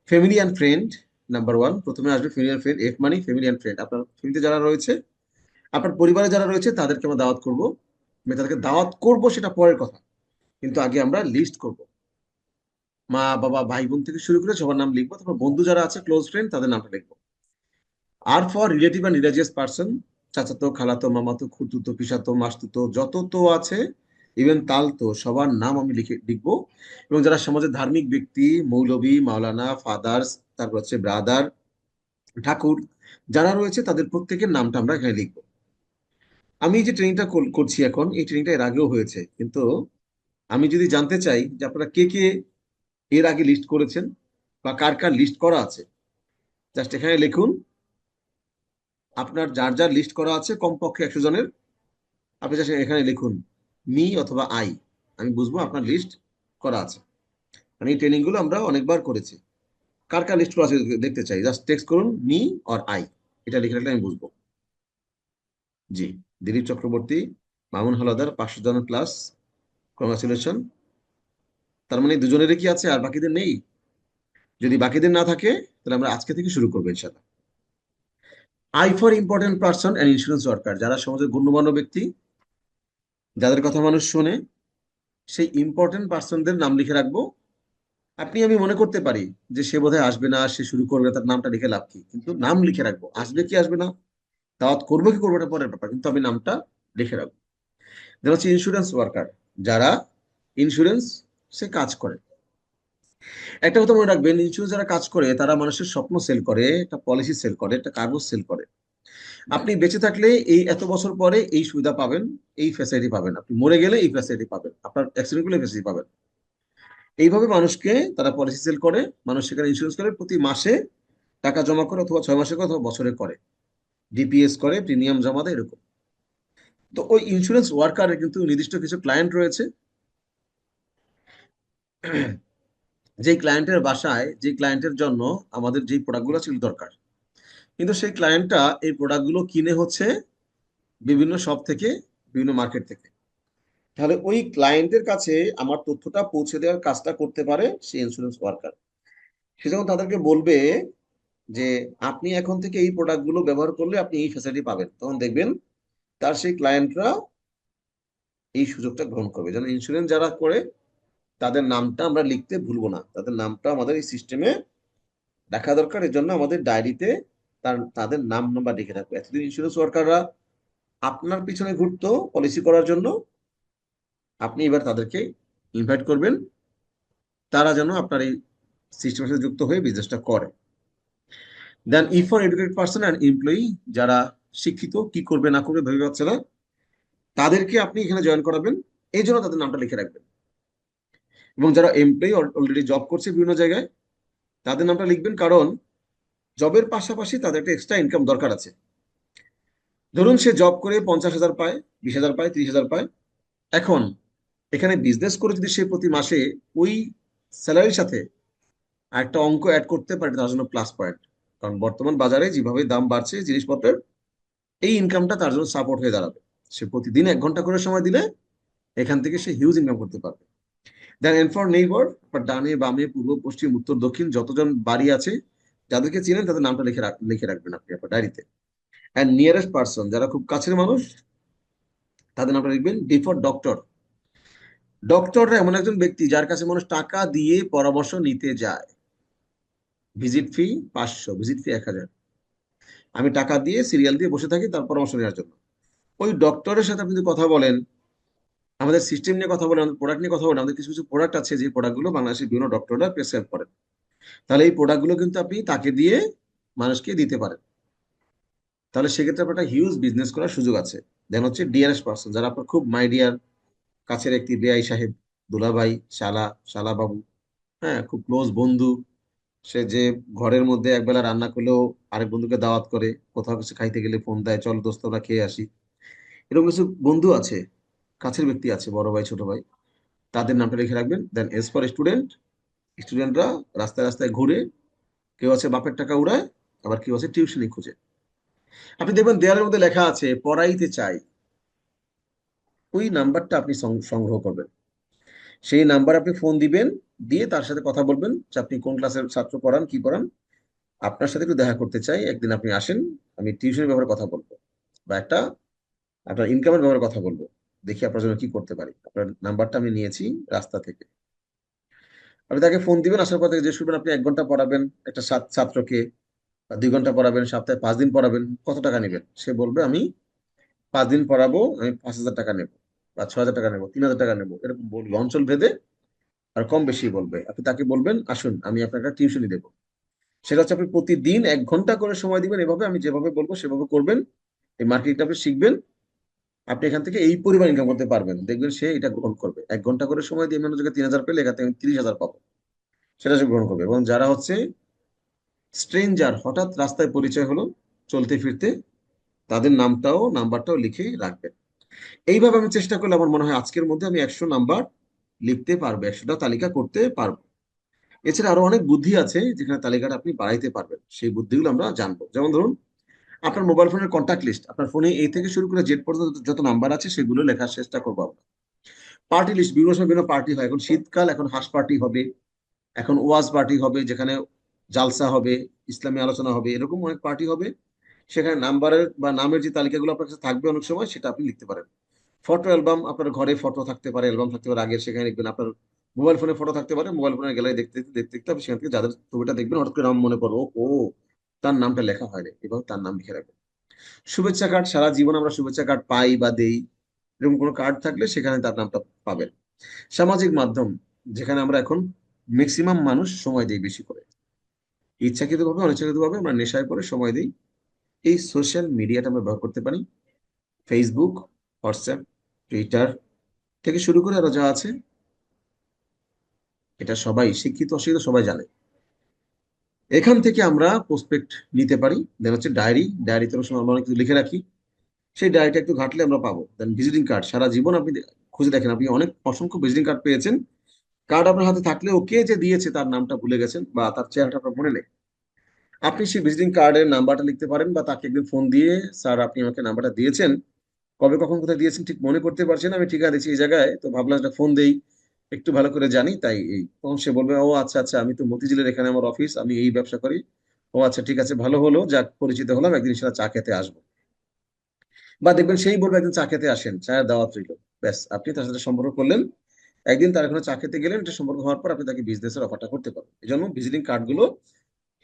S1: Family and friend, number one, প্রথমে আসবে family and friend. F money family and friend. আপনার ফ্যামিলিতে যারা রয়েছে, আপনার পরিবারে যারা রয়েছে, তাদেরকে আমরা দাওয়াত করব। আমি তাদেরকে দাওয়াত করব সেটা পরের কথা, কিন্তু আগে আমরা লিস্ট করব। মা বাবা ভাই বোন থেকে শুরু করে সবার নাম লিখবো, তারপর বন্ধু যারা আছে ক্লোজ ফ্রেন্ড তাদের নামটা লিখবো। আর for relative and religious person, চাচাতো খালাতো মামাতো খুড়তুতো পিসাতো মাসতুতো যত তো আছে, ইভেন তালতো, সবার নাম আমি লিখবো। এবং যারা সমাজের ধার্মিক ব্যক্তি, মৌলভী, মাওলানা, ফাদার্স, তারপর হচ্ছে ব্রাদার, ঠাকুর যারা রয়েছে, তাদের প্রত্যেকের নামটা আমরা এখানে লিখবো। আমি এই যে ট্রেনিংটা করছি এখন, এই ট্রেনিংটা এর আগেও হয়েছে, কিন্তু আমি যদি জানতে চাই যে আপনারা কে কে এর আগে লিস্ট করেছেন বা কার কার লিস্ট করা আছে, জাস্ট এখানে লিখুন আপনার যার যার লিস্ট করা আছে কমপক্ষে 100 জনের। আপনি জাস্ট এখানে লিখুন মি অথবা আই, আমি বুঝবো আপনার লিস্ট করা আছে। মানে এই ট্রেনিং গুলো আমরা অনেকবার করেছি। কার কার লিস্ট করা আছে দেখতে চাই, জাস্ট টেক্সট করুন মি অর আই, এটা লিখে রাখলে আমি বুঝবো। জি, দিলীপ চক্রবর্তী, মামুন হালাদার, 500 জন প্লাস, কংগ্রাচুলেশন। তার মানে দুজনেরই কি আছে আর বাকিদের নেই? যদি বাকিদের না থাকে তাহলে আমরা আজকে থেকে শুরু করবো ইনশাল্লাহ। I for important person and insurance worker, যারা সমাজের গণ্যমান্য ব্যক্তি, যাদের কথা মানুষ শোনে, সেই ইম্পর্টেন্ট পার্সনদের নাম লিখে রাখবো। আপনি আমি মনে করতে পারি যে সে বোধহয় আসবে না, সে শুরু করবে, তার নামটা লিখে লাভ কি, কিন্তু নাম লিখে রাখবো। আসবে কি আসবে না, দাওয়াত করবো কি করবো, এটা পরের ব্যাপার, কিন্তু আমি নামটা লিখে রাখবো। যেটা হচ্ছে ইন্স্যুরেন্স ওয়ার্কার, যারা ইন্স্যুরেন্স সে কাজ করে। একটা কথা মনে রাখবেন, ইন্স্যুরেন্স যারা কাজ করে তারা মানুষের স্বপ্ন সেল করে, একটা পলিসি সেল করে, একটা কাগজ সেল করে। আপনি বেঁচে থাকলে এই এত বছর পরে এই সুবিধা পাবেন, এই ফ্যাসিলিটি পাবেন, আপনি মরে গেলে এই ফ্যাসিলিটি পাবেন, আপনার অ্যাক্সিডেন্ট করলে ফ্যাসিলিটি পাবেন। এইভাবে মানুষকে তারা পলিসি সেল করে, মানুষ সেখানে ইন্স্যুরেন্স করে, প্রতি মাসে টাকা জমা করে, অথবা 6 মাসে করে, অথবা বছরে করে, ডিপিএস করে, প্রিমিয়াম জমা দেয়, এরকম। তো ওই ইন্স্যুরেন্স ওয়ার্কারের কিন্তু নির্দিষ্ট কিছু ক্লায়েন্ট রয়েছে। যে ক্লায়েন্টের বাসায়, যে ক্লায়েন্টের জন্য আমাদের যে প্রোডাক্টগুলো ছিল দরকার, কিন্তু সেই ক্লায়েন্টটা এই প্রোডাক্টগুলো কিনে হচ্ছে বিভিন্ন শপ থেকে, বিভিন্ন মার্কেট থেকে। তাহলে ওই ক্লায়েন্টের কাছে আমার তথ্যটা পৌঁছে দেওয়ার কাজটা করতে পারে সেই ইন্স্যুরেন্স ওয়ার্কার। সে যখন তাদেরকে বলবে যে আপনি এখন থেকে এই প্রোডাক্টগুলো ব্যবহার করলে আপনি এই ফ্যাসিলিটি পাবেন, তখন দেখবেন তার সেই ক্লায়েন্টরা এই সুযোগটা গ্রহণ করবে। যেন ইন্স্যুরেন্স যারা করে তাদের নামটা আমরা লিখতে ভুলবো না, তাদের নামটা আমাদের এই সিস্টেমে রাখা দরকার। এর জন্য আমাদের ডায়েরিতে তাদের নাম নাম্বার লিখে রাখবো। এতদিন ইন্স্যুরেন্স ওয়ার্কাররা আপনার পিছনে ঘুরতো পলিসি করার জন্য, আপনি এবার তাদেরকে ইনভাইট করবেন, তারা যেন আপনার এই সিস্টেমের সাথে যুক্ত হয়ে বিজনেসটা করে। Then E for educated person and employee, যারা শিক্ষিত, কি করবে না করবে ভেবে পাচ্ছে না, তাদেরকে আপনি এখানে জয়েন করাবেন, এই জন্য তাদের নামটা লিখে রাখবেন। এবং যারা এমপ্লয়ি অলরেডি জব করছে বিভিন্ন জায়গায়, তাদের নামটা লিখবেন, কারণ জবের পাশাপাশি তাদের একটা এক্সট্রা ইনকাম দরকার আছে। ধরুন সে জব করে 50,000 পায়, 20,000 পায়, 30,000 পায়। এখন এখানে বিজনেস করে যদি সে প্রতি মাসে ওই স্যালারির সাথে একটা অঙ্ক অ্যাড করতে পারে, তার জন্য প্লাস পয়েন্ট। কারণ বর্তমান বাজারে যেভাবে দাম বাড়ছে জিনিসপত্রের, এই ইনকামটা তার জন্য সাপোর্ট হয়ে দাঁড়াবে। সে প্রতিদিন 1 ঘন্টা করে সময় দিলে এখান থেকে সে হিউজ ইনকাম করতে পারবে। দেন এন্ড ফর নেইবার, ডানে বামে পূর্ব পশ্চিম উত্তর দক্ষিণ যতজন বাড়ি আছে, যাদেরকে চিনেন তাদের নামটা লিখে রাখবেন আপনি আপনার ডায়েরিতে। অ্যান্ড নিয়ারেস্ট পার্সন, যারা খুব কাছের মানুষ, তাদের নামটা লিখবেন। ডি ফর ডক্টর, ডক্টররা এমন একজন ব্যক্তি যার কাছে মানুষ টাকা দিয়ে পরামর্শ নিতে যায়। ভিজিট ফি 500, ভিজিট ফি 1,000। আমি টাকা দিয়ে সিরিয়াল দিয়ে বসে থাকি তার পরামর্শ নেওয়ার জন্য। ওই ডক্টরের সাথে আপনি যদি কথা বলেন, আমাদের সিস্টেম নিয়ে কথা বলেন, আমাদের প্রোডাক্ট নিয়ে কথা বলেন, আমাদের কিছু কিছু প্রোডাক্ট আছে যে প্রোডাক্টগুলো বাংলাদেশের বিভিন্ন ডক্টররা প্রেসক্রাইব করেন, তাহলে এই প্রোডাক্টগুলো কিন্তু আপনি তাকে দিয়ে মানুষকে দিতে পারেন। তাহলে সেক্ষেত্রে আপনার একটা হিউজ বিজনেস করার সুযোগ আছে। দেন হচ্ছে ডিয়ারেস্ট পার্সন, যারা আপনার খুব মাই ডিয়ার, কাছের একটি বেআই সাহেব, দুলাভাই, শালা, শালা বাবু, হ্যাঁ, খুব ক্লোজ বন্ধু, সে যে ঘরের মধ্যে একবেলা রান্না করলেও আরেক বন্ধুকে দাওয়াত করে, কোথাও কিছু খাইতে গেলে ফোন দেয়, চল দোস্ত আমরা খেয়ে আসি। এরকম কিছু বন্ধু আছে, কাছের ব্যক্তি আছে, বড় ভাই ছোট ভাই, তাদের নামটা লিখে রাখবেন। দেন এস ফর স্টুডেন্ট, স্টুডেন্টরা রাস্তায় রাস্তায় ঘুরে, কেউ আছে বাপের টাকা উড়ায়, আবার কেউ আছে টিউশনি খুঁজে। আপনি দেখবেন দেয়ালের মধ্যে লেখা আছে পড়াইতে চাই, ওই নাম্বারটা আপনি সংগ্রহ করবেন। সেই নাম্বার আপনি ফোন দিবেন, দিয়ে তার সাথে কথা বলবেন যে আপনি কোন ক্লাসের ছাত্র, পড়ান কি পড়ান, আপনার সাথে একটু দেখা করতে চাই, একদিন আপনি আসেন, আমি টিউশনের ব্যাপারে কথা বলবো, বা একটা আপনার ইনকামের ব্যাপারে কথা বলবো, দেখি আপনার জন্য কি করতে পারি। আপনার নাম্বারটা আমি নিয়েছি রাস্তা থেকে। আপনি তাকে ফোন দিবেন, আসার পর থেকে যে শুনবেন আপনি 1 ঘন্টা পড়াবেন একটা ছাত্রকে, বা 2 ঘন্টা পড়াবেন, সপ্তাহে 5 দিন পড়াবেন, কত টাকা নেবেন? সে বলবে আমি 5 দিন পড়াবো, আমি 5,000 টাকা নেবো, বা 6,000 টাকা নেবো, 3,000 টাকা নেবো, এরকম বলবে, অঞ্চল ভেদে আর কম বেশি বলবে। আপনি তাকে বলবেন আসুন আমি আপনাকে টিউশনি দেবো। সেটা হচ্ছে আপনি প্রতিদিন 1 ঘন্টা করে সময় দিবেন, এভাবে আমি যেভাবে বলবো সেভাবে করবেন, এই মার্কেটিংটা আপনি শিখবেন, আপনি এখান থেকে এই পরিমাণ ইনকাম করতে পারবেন, দেখবেন সে এটা গ্রহণ করবে। 1 ঘন্টা করে সময় দিয়ে মানুষকে 3,000 পেলে, এখান থেকে আমি 30,000 পাবো, সেটা সে গ্রহণ করবে। এবং যারা হচ্ছে স্ট্রেঞ্জার, হঠাৎ রাস্তায় পরিচয় হলো চলতে ফিরতে, তাদের নামটাও নাম্বারটাও লিখে রাখবেন। এইভাবে আমি চেষ্টা করলে আমার মনে হয় আজকের মধ্যে আমি 100 নাম্বার লিখতে পারবো, 100টা তালিকা করতে পারবো। এছাড়া আরো অনেক বুদ্ধি আছে যেখানে তালিকাটা আপনি বাড়াইতে পারবেন, সেই বুদ্ধিগুলো আমরা জানবো। যেমন ধরুন, আপনার মোবাইল ফোনের কন্ট্যাক্ট লিস্ট, আপনার ফোনে এ থেকে শুরু করে জেড পর্যন্ত যত নাম্বার আছে সেগুলো লেখার চেষ্টা করবো আমরা। পার্টি লিস্ট, বিভিন্ন সময় বিভিন্ন পার্টি হয়, এখন শীতকাল, এখন হাঁস পার্টি হবে, এখন ওয়াজ পার্টি হবে, যেখানে জালসা হবে, ইসলামী আলোচনা হবে, এরকম অনেক পার্টি হবে। সেখানে নাম্বারের বা নামের যে তালিকাগুলো আপনার কাছে থাকবে অনেক সময়, সেটা আপনি লিখতে পারেন। ফটো অ্যালবাম, আপনার ঘরে ফটো থাকতে পারে, অ্যালবাম থাকতে পারে আগের, সেখানে লিখবেন। আপনার মোবাইল ফোনে ফটো থাকতে পারে, মোবাইল ফোনের গ্যালারি দেখতে দেখতে দেখতে দেখতে আপনি সেখান থেকে যাদের ছবিটা দেখবেন হঠাৎ করে নাম মনে পড়ো, ও তার নামটা লেখা হয়নি, এভাবে তার নাম লিখে রাখবেন। শুভেচ্ছা কার্ড, সারা জীবন আমরা শুভেচ্ছা কার্ড পাই বা দেই, এরকম কোনো কার্ড থাকলে সেখানে তার নামটা পাবেন। সামাজিক মাধ্যম, যেখানে আমরা এখন ম্যাক্সিমাম মানুষ সময় দেই বেশি করে, ইচ্ছাকৃতভাবে অনিচ্ছাকৃতভাবে আমরা নেশায় পড়ে সময় দিই, এই সোশ্যাল মিডিয়াটা আমরা ব্যবহার করতে পারি। ফেসবুক, হোয়াটসঅ্যাপ, টুইটার থেকে শুরু করে আরো যা আছে, এটা সবাই শিক্ষিত অশিক্ষিত সবাই জানে। এখান থেকে আমরা প্রসপেক্ট নিতে পারি। দেন হচ্ছে ডায়েরি, ডায়েরিতে অনেক সময় আমরা অনেক কিছু লিখে রাখি, সেই ডায়েরিটা একটু ঘাটলে আমরা পাবো। দেন ভিজিটিং কার্ড, সারা জীবন আপনি খুঁজে দেখেন, আপনি অনেক অসংখ্য ভিজিটিং কার্ড পেয়েছেন, কার্ড আপনার হাতে থাকলে ও কে যে দিয়েছে তার নামটা ভুলে গেছেন বা তার চেহারাটা আপনার মনে নেই, আপনি সেই ভিজিটিং কার্ডের নাম্বারটা লিখতে পারেন, বা তাকে একদিন ফোন দিয়ে, স্যার আপনি আমাকে নাম্বারটা দিয়েছেন, কবে কখন কোথায় দিয়েছেন ঠিক মনে করতে পারছেন, আমি ঠিকানা দিচ্ছি এই জায়গায়, তো ভাবলাম একটা ফোন দেই, একটু ভালো করে জানি তাই এই। তখন সে বলবে ও আচ্ছা আচ্ছা, আমি তো মতিঝিলের এখানে আমার অফিস, আমি এই ব্যবসা করি। ও আচ্ছা ঠিক আছে, ভালো হলো, যাক পরিচিত হলাম, একদিন সেটা চা খেতে আসবো। বা দেখবেন সেই বলবে একদিন চা খেতে আসেন, চায়ের দাওয়াত রইল, ব্যাস আপনি তার সাথে সম্পর্ক করলেন, একদিন তার এখানে চা খেতে গেলেন, এটা সম্পর্ক হওয়ার পর আপনি তাকে বিজনেসের অফারটা করতে পারেন। এই জন্য ভিজিটিং কার্ড গুলো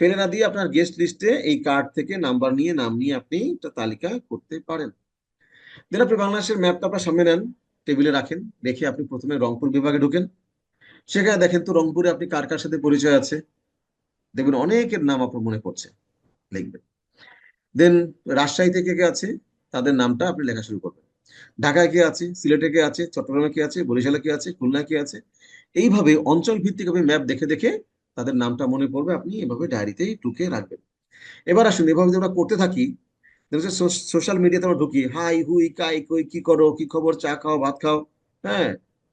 S1: ফেলে না দিয়ে আপনার গেস্ট লিস্টে এই কার্ড থেকে নাম্বার নিয়ে, নাম নিয়ে আপনি একটা তালিকা করতে পারেন। দেন আপনি বাংলাদেশের ম্যাপটা আপনার সামনে নেন, টেবিলে রাখেন, রেখে আপনি প্রথমে রংপুর বিভাগে ঢুকেন, সেখানে দেখেন তো রংপুরে আপনি কার কার সাথে পরিচয় আছে, দেখবেন অনেকের নাম আপনার মনে পড়ছে, লিখবেন। দেন রাজশাহী থেকে কে আছে, তাদের নামটা আপনি লেখা শুরু করবেন। ঢাকায় কে আছে, সিলেটে কে আছে, চট্টগ্রামে কে আছে, বরিশালে কে আছে, খুলনায় কে আছে, এইভাবে অঞ্চল ভিত্তিক আপনি ম্যাপ দেখে দেখে তাদের নামটা মনে পড়বে, আপনি এভাবে ডায়েরিতেই টুকে রাখবেন। এবার আসুন, এভাবে যদি আমরা করতে থাকি, সোশ্যাল মিডিয়াতে আমরা ঢুকি, হাই হুই কাই কই, কি করো, কি খবর, চা খাও, ভাত খাও, হ্যাঁ,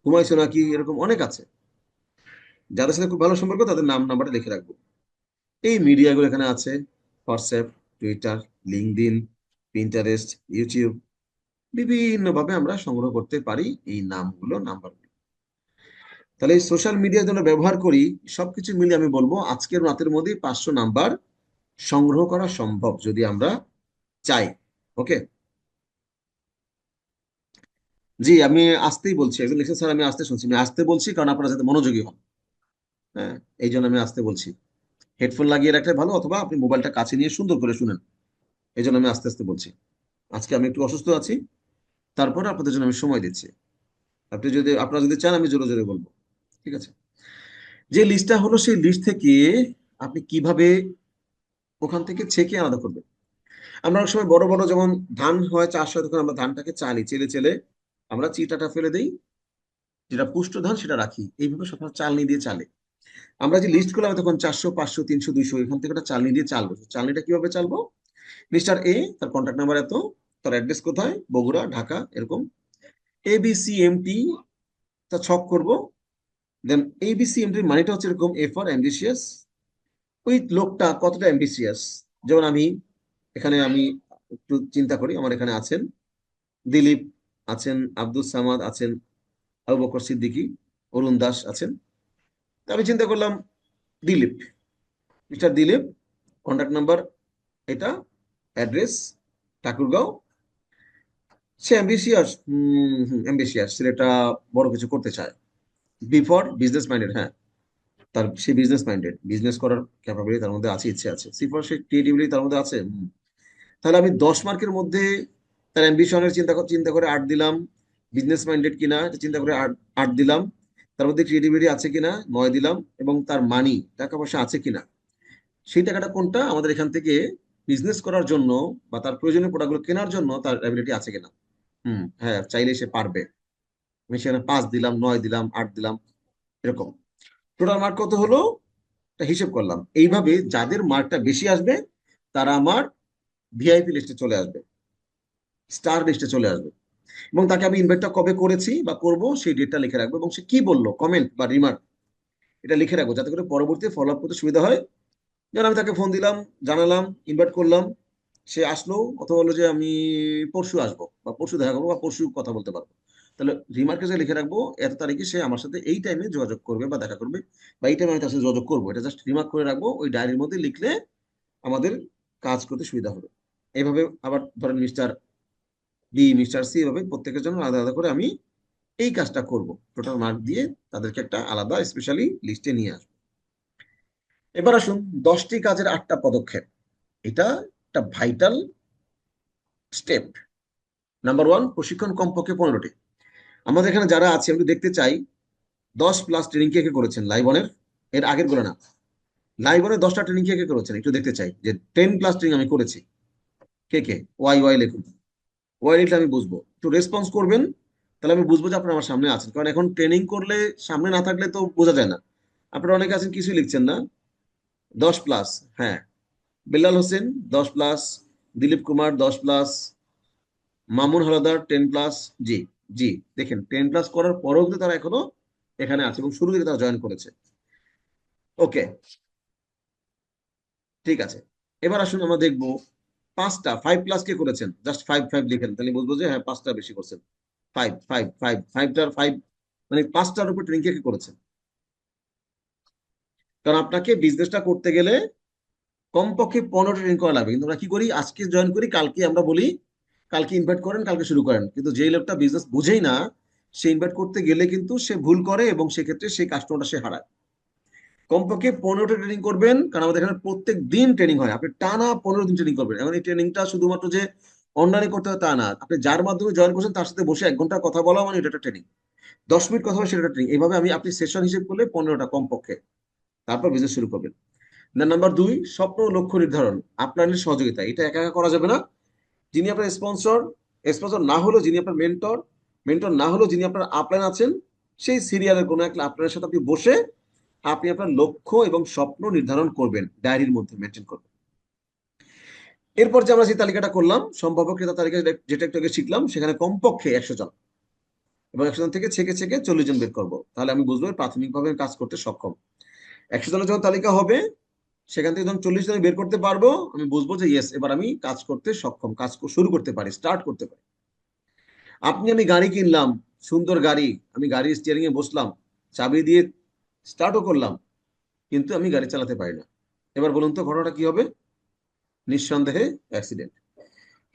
S1: ঘুমাইছো নাকি, এরকম অনেক আছে। যাদের সাথে খুব ভালো সম্পর্ক তাদের নাম নাম্বারটা লিখে রাখবো। এই মিডিয়াগুলো এখানে আছে, WhatsApp, Twitter, LinkedIn, Pinterest, YouTube, বিভিন্ন ভাবে আমরা সংগ্রহ করতে পারি এই নামগুলো, নাম্বারগুলো। তাহলে এই সোশ্যাল মিডিয়া জন্য ব্যবহার করি, সবকিছু মিলে আমি বলবো আজকের রাতের মধ্যে 500 নাম্বার সংগ্রহ করা সম্ভব যদি আমরা চাই। ওকে, জি আমি আসতেই বলছি, একজন লিখেছেন স্যার আমি আসতে শুনছি, আমি আসতে বলছি কারণ আপনারা যাতে মনোযোগী হন। হ্যাঁ, এই জন্য আমি আসতে বলছি। হেডফোন লাগিয়ে রাখলে ভালো, অথবা আপনি মোবাইলটা কাছে নিয়ে সুন্দর করে শুনেন, এই জন্য আমি আস্তে আস্তে বলছি। আজকে আমি একটু অসুস্থ আছি, তারপরে আপনাদের জন্য আমি সময় দিচ্ছি। আপনি যদি, আপনারা যদি চান আমি জোরে জোরে বলবো, ঠিক আছে? যে লিস্টটা হলো সেই লিস্ট থেকে আপনি কিভাবে ওখান থেকে ছেঁকে আলাদা করবেন। আমরা অনেক সময় বড় বড় যেমন ধান হয়, চাষ হয়, তখন আমরা ধানটাকে চালি, চেলে চেলে আমরা চিটাটা ফেলে দিই, যেটা পুষ্ট ধান সেটা রাখি, এইভাবে সব চালনি দিয়ে চালে। আমরা যে লিস্ট করলাম তখন 400, 500, 300, 200 এখান থেকে একটা চালনি দিয়ে চালবো। চালনিটা কিভাবে চালবো? মিস্টার এ, তার কন্ট্যাক্ট নাম্বার এত, তার অ্যাড্রেস কোথায়, বগুড়া, ঢাকা, এরকম ABCMT তা ছক করব। দেন ABCMT মানেটা হচ্ছে এরকম, A ফর অ্যাম্বিশিয়াস, ওই লোকটা কতটা অ্যাম্বিশিয়াস। যেমন আমি একটু চিন্তা করি, আমার এখানে আছেন দিলীপ, আছেন আব্দুল সামাদ, আছেন আবু বকর সিদ্দিকী, অরুণ দাস আছেন। তা আমি চিন্তা করলাম Dilip, mister Dilip, contact number এটা, অ্যাড্রেস ঠাকুরগাঁও। সে অ্যাম্বিশিয়াস, অ্যাম্বিশিয়াস, ছেলেটা বড় কিছু করতে চায়। বিফোর বিজনেস মাইন্ডেড, হ্যাঁ, তার সে বিজনেস মাইন্ডেড, বিজনেস করার ক্যাপাবিলিটি তার মধ্যে আছে, ইচ্ছে আছে। সিফর সে ক্রিয়েটিভিটি তার মধ্যে আছে। তাহলে আমি 10 মার্কের মধ্যে তার অ্যাম্বিশনের চিন্তা করে 8 দিলাম। বিজনেস মাইন্ডেড কিনা এটা চিন্তা করে 8 দিলাম। তার মধ্যে ক্রিয়েটিভিটি আছে কিনা 9 দিলাম। এবং তার মানি, টাকা পয়সা আছে কিনা, সেই টাকাটা কোনটা আমাদের এখান থেকে বিজনেস করার জন্য বা তার প্রয়োজনীয় প্রোডাক্টগুলো কেনার জন্য তার অ্যাবিলিটি আছে কিনা। হ্যাঁ, চাইলে সে পারবে। আমি সেখানে 5 দিলাম, 9 দিলাম, 8 দিলাম, এরকম। টোটাল মার্ক কত হলো তা হিসেব করলাম। এইভাবে যাদের মার্কটা বেশি আসবে তারা আমার ভিআইপি লিস্টে চলে আসবে, স্টার লিস্টে চলে আসবে। এবং তাকে আমি ইনভাইটটা কবে করেছি বা করব সেই ডেটটা লিখে রাখবো, এবং সে কি বললো কমেন্ট বা রিমার্ক এটা লিখে রাখবো, যাতে করে পরবর্তী ফলো আপ করতে সুবিধা হয়। যেমন আমি তাকে ফোন দিলাম, জানালাম, ইনভাইট করলাম, সে আসলো, অথবা বললো যে আমি পরশু আসবো বা পরশু দেখা করবো বা পরশু কথা বলতে পারবো। তাহলে রিমার্কে যে লিখে রাখবো এত তারিখে সে আমার সাথে এই টাইমে যোগাযোগ করবে বা দেখা করবে, বা এই টাইমে আমি তার সাথে যোগাযোগ করবো, এটা জাস্ট রিমার্ক করে রাখবো। ওই ডায়েরির মধ্যে লিখলে আমাদের কাজ করতে সুবিধা হবে। এইভাবে আবার ধরেন মিস্টার বি, মিস্টার সি, এভাবে প্রত্যেকের জন্য আলাদা আলাদা করে আমি এই কাজটা করব, টোটাল মার্ক দিয়ে তাদেরকে একটা আলাদা স্পেশালি লিস্টে নিয়ে আসবো। এবার আসুন 10টি কাজের 8টা পদক্ষেপ। এটা একটা ভাইটাল স্টেপ। নাম্বার 1, প্রশিক্ষণ কমপক্ষে 15টি। আমাদের এখানে যারা আছে আমি একটু দেখতে চাই 10+ ট্রেনিং কে কে করেছেন লাইভনের, এর আগের গুলো না, লাইভনের 10টা ট্রেনিং কে কে করেছেন একটু দেখতে চাই, যে 10+ ট্রেনিং আমি করেছি। কে কে ওয়াই ওয়াই লিখুন, ওয়াই লিখলে আমি বুঝবো, একটু রেসপন্স করবেন, তাহলে আমি বুঝবো যে আপনারা আমার সামনে আছেন। কারণ এখন ট্রেনিং করলে সামনে না থাকলে তো বোঝা যায় না। আপনারা অনেকে আছেন কিছুই লিখছেন না। 10+, হ্যাঁ, বেলাল হোসেন 10+, দিলীপ কুমার 10+, মামুন হলাদার 10+। জি, জি, দেখেন 10+ করার পরেও কিন্তু তারা এখনো এখানে আছে এবং শুরু থেকে তারা জয়েন করেছে। ওকে, ঠিক আছে। এবার আসুন আমরা দেখবো 5+, কে করেছেন, জাস্ট 5 লিখেন, তাহলে বুঝবো যে হ্যাঁ 5টা বেশি করছেন। 5 মানে 5টার উপর ট্রেনিং কে করেছেন। কারণ আপনাকে বিজনেসটা করতে গেলে কমপক্ষে 15টা ট্রেনিং করা লাগবে। কিন্তু আমরা কি করি, আজকে জয়েন করি, কালকে আমরা বলি কালকে ইনভাইট করেন, কালকে শুরু করেন। কিন্তু যেই লোকটা বিজনেস বুঝেই না, সে ইনভাইট করতে গেলে কিন্তু সে ভুল করে এবং সেক্ষেত্রে সেই কাস্টমারটা সে হারায়। কমপক্ষে 15টা ট্রেনিং করবেন, কারণ আমাদের এখানে প্রত্যেক দিন ট্রেনিং হয়। আপনি টানা 15 দিন ট্রেনিং করবেন। এখন এই ট্রেনিংটা শুধুমাত্র যে অনলাইনে করতে হয় তা না, আপনি যার মাধ্যমে জয়েন করছেন তার সাথে বসে 1 ঘন্টা কথা বলা মানে এটা একটা ট্রেনিং। 10 মিনিট কথা বলে সেটা একটা ট্রেনিং। এইভাবে আপনি সেশন হিসেব করলে 15টা কমপক্ষে, তারপর বিজনেস শুরু করবেন। নাম্বার 2, স্বপ্ন ও লক্ষ্য নির্ধারণ, আপনার সহযোগিতা, এটা একা একা করা যাবে না। যিনি আপনার স্পন্সর, স্পন্সর না হলেও যিনি আপনার মেন্টর, মেন্টর না হলেও যিনি আপনার আপলাইন আছেন, সেই সিরিয়ালের কোনো একটা আপনার সাথে আপনি বসে আপনি আপনার লক্ষ্য এবং স্বপ্ন নির্ধারণ করবেন, ডায়েরির মধ্যে মেনটেন করবেন। এরপর যে আমরা যে তালিকাটা করলাম সম্ভাব্য ক্রেতা তালিকা, যেটা একটু আগে শিখলাম, সেখানে কমপক্ষে 100 জন, এবং 100 জন থেকে ছেকে ছেকে 40 জন বের করবো, তাহলে আমি বুঝবো প্রাথমিকভাবে কাজ করতে সক্ষম। 100 জনের যখন তালিকা হবে সেখান থেকে যখন 40 জন বের করতে পারবো, আমি বুঝবো যে ইয়েস, এবার আমি কাজ করতে সক্ষম, শুরু করতে পারি, স্টার্ট করতে পারি। আমি গাড়ি কিনলাম, সুন্দর গাড়ি, আমি গাড়ি স্টিয়ারিং এ বসলাম, চাবি দিয়ে স্টার্টও করলাম, কিন্তু আমি গাড়ি চালাতে পারি না। এবার বলুন তো ঘটনাটা কি হবে? নিঃসন্দেহে অ্যাক্সিডেন্ট।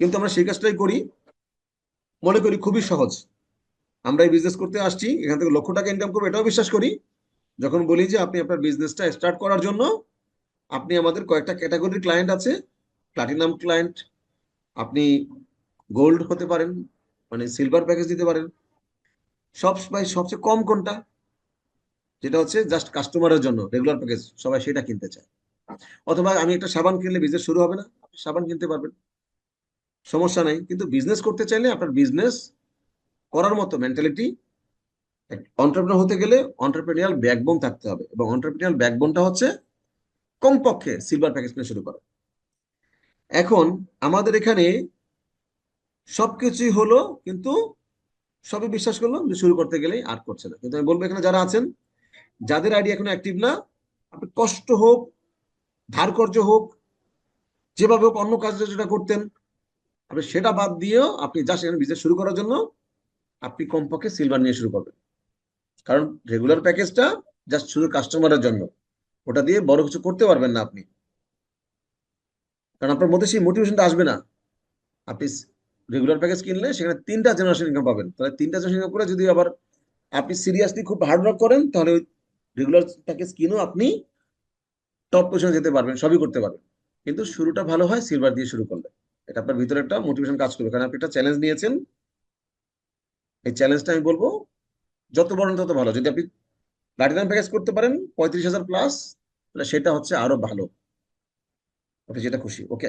S1: কিন্তু আমরা সেই কাজটাই করি, মনে করি খুবই সহজ। আমরা এই বিজনেস করতে আসছি, এখান থেকে লক্ষ টাকা ইনকাম করবো এটাও বিশ্বাস করি। যখন বলি যে আপনি আপনার বিজনেসটা স্টার্ট করার জন্য আপনি আমাদের কয়েকটা ক্যাটাগরির ক্লায়েন্ট আছে, প্লাটিনাম ক্লায়েন্ট, আপনি গোল্ড হতে পারেন, মানে সিলভার প্যাকেজ দিতে পারেন। সবচেয়ে কম কোনটা, যেটা হচ্ছে জাস্ট কাস্টমারের জন্য রেগুলার প্যাকেজ, সবাই সেটা কিনতে চায়। অথবা আমি একটা সাবান কিনলে বিজনেস শুরু হবে না, আপনি সাবান কিনতে পারবেন, সমস্যা নাই। কিন্তু বিজনেস করতে চাইলে আপনার বিজনেস করার মতো মেন্টালিটি এন্টারপ্রেনার হতে গেলে এন্টারপ্রেনিয়াল ব্যাকবোন থাকতে হবে, এবং এন্টারপ্রেনিয়াল ব্যাকবোনটা হচ্ছে কমপক্ষে সিলভার প্যাকেজ করে শুরু করা। এখন আমাদের এখানে সবকিছুই হলো, কিন্তু সবই বিশ্বাস করলাম যে শুরু করতে গেলেই আর করছে না। কিন্তু আমি বলবো এখানে যারা আছেন, যাদের আইডি এখনো অ্যাক্টিভ না, আপনি কষ্ট হোক, ধার কর্জ হোক, যেভাবে হোক অন্য কাজ যেটা করতেন, আপনি সেটা বাদ দিয়েও আপনি জাস্ট এখানে বিজনেস শুরু করার জন্য আপনি কমপক্ষে সিলভার নিয়ে শুরু করবেন। কারণ রেগুলার প্যাকেজটা জাস্ট শুধু কাস্টমারের জন্য, ওটা দিয়ে বড় কিছু করতে পারবেন না আপনি, কারণ আপনার মধ্যে সেই মোটিভেশনটা আসবে না। আপনি রেগুলার প্যাকেজ কিনলে সেখানে 3টা জেনারেশন ইনকাম পাবেন, তাহলে 3টা জেনারেশন ইনকাম করে যদি আবার আপনি সিরিয়াসলি খুব হার্ড ওয়ার্ক করেন, তাহলে ওই রেগুলার প্যাকেজ কিনেও আপনি টপ পজিশনে যেতে পারবেন, সবই করতে পারবেন। কিন্তু শুরুটা ভালো হয় সিলভার দিয়ে শুরু করলে, এটা আপনার ভিতরে একটা মোটিভেশন কাজ করবে, কারণ আপনি একটা চ্যালেঞ্জ নিয়েছেন। এই চ্যালেঞ্জটা আমি বলবো যত বড় তত ভালো। যদি আপনি প্লাটিনাম প্যাকেজ করতে পারেন 35,000 প্লাস, তাহলে সেটা হচ্ছে আরো ভালো, আপনি যেটা খুশি। ওকে,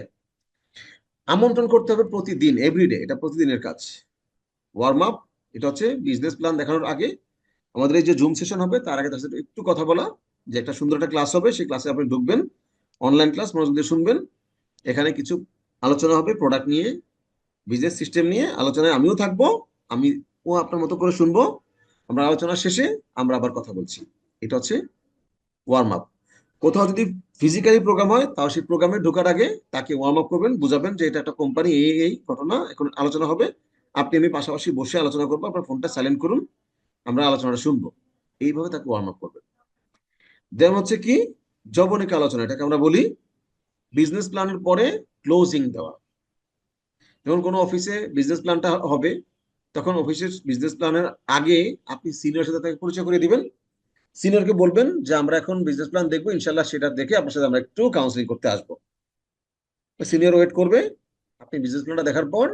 S1: আমন্ত্রণ করতে হবে প্রতিদিন, এভরিডে, এটা প্রতিদিনের কাজ। ওয়ার্ম আপ, এটা হচ্ছে বিজনেস প্ল্যান দেখানোর আগে আমাদের এই যে জুম সেশন হবে তার আগে তার সাথে একটু কথা বলা, যে একটা সুন্দর একটা ক্লাস হবে, সেই ক্লাসে আপনি ঢুকবেন, অনলাইন ক্লাস মনোযোগ দিয়ে শুনবেন। এখানে কিছু আলোচনা হবে প্রোডাক্ট নিয়ে, বিজনেস সিস্টেম নিয়ে আলোচনায় আমিও থাকবো, আমি ও আপনার মতো করে শুনবো। আমরা আলোচনা শেষে আমরা আবার কথা বলছি। এটা হচ্ছে ওয়ার্ম আপ। কোথাও যদি ফিজিক্যালি প্রোগ্রাম হয়, তাও সেই প্রোগ্রামে ঢোকার আগে তাকে ওয়ার্ম আপ করবেন, বুঝাবেন যে এটা একটা কোম্পানি, এই ঘটনা এখন আলোচনা হবে, আপনি আমি পাশাপাশি বসে আলোচনা করবো, আপনার ফোনটা সাইলেন্ট করুন, আমরা আলোচনাটা শুনবো। এইভাবে তাকে ওয়ার্ম আপ করবেন। দেন হচ্ছে কি, জবনিকা আলোচনা, এটাকে আমরা বলি বিজনেস প্ল্যানের পরে ক্লোজিং দেওয়া। যখন কোনো অফিসে বিজনেস প্ল্যানটা হবে, তখন অফিসের বিজনেস প্ল্যানের আগে আপনি সিনিয়র সাথে তাকে পরিচয় করে দিবেন। সিনিয়রকে বলবেন যে আমরা এখন বিজনেস প্ল্যান দেখবো, ইনশাল্লাহ সেটা দেখে আপনার সাথে আমরা একটু কাউন্সিলিং করতে আসবো। সিনিয়র ওয়েট করবে, আপনি বিজনেস প্ল্যানটা দেখার পর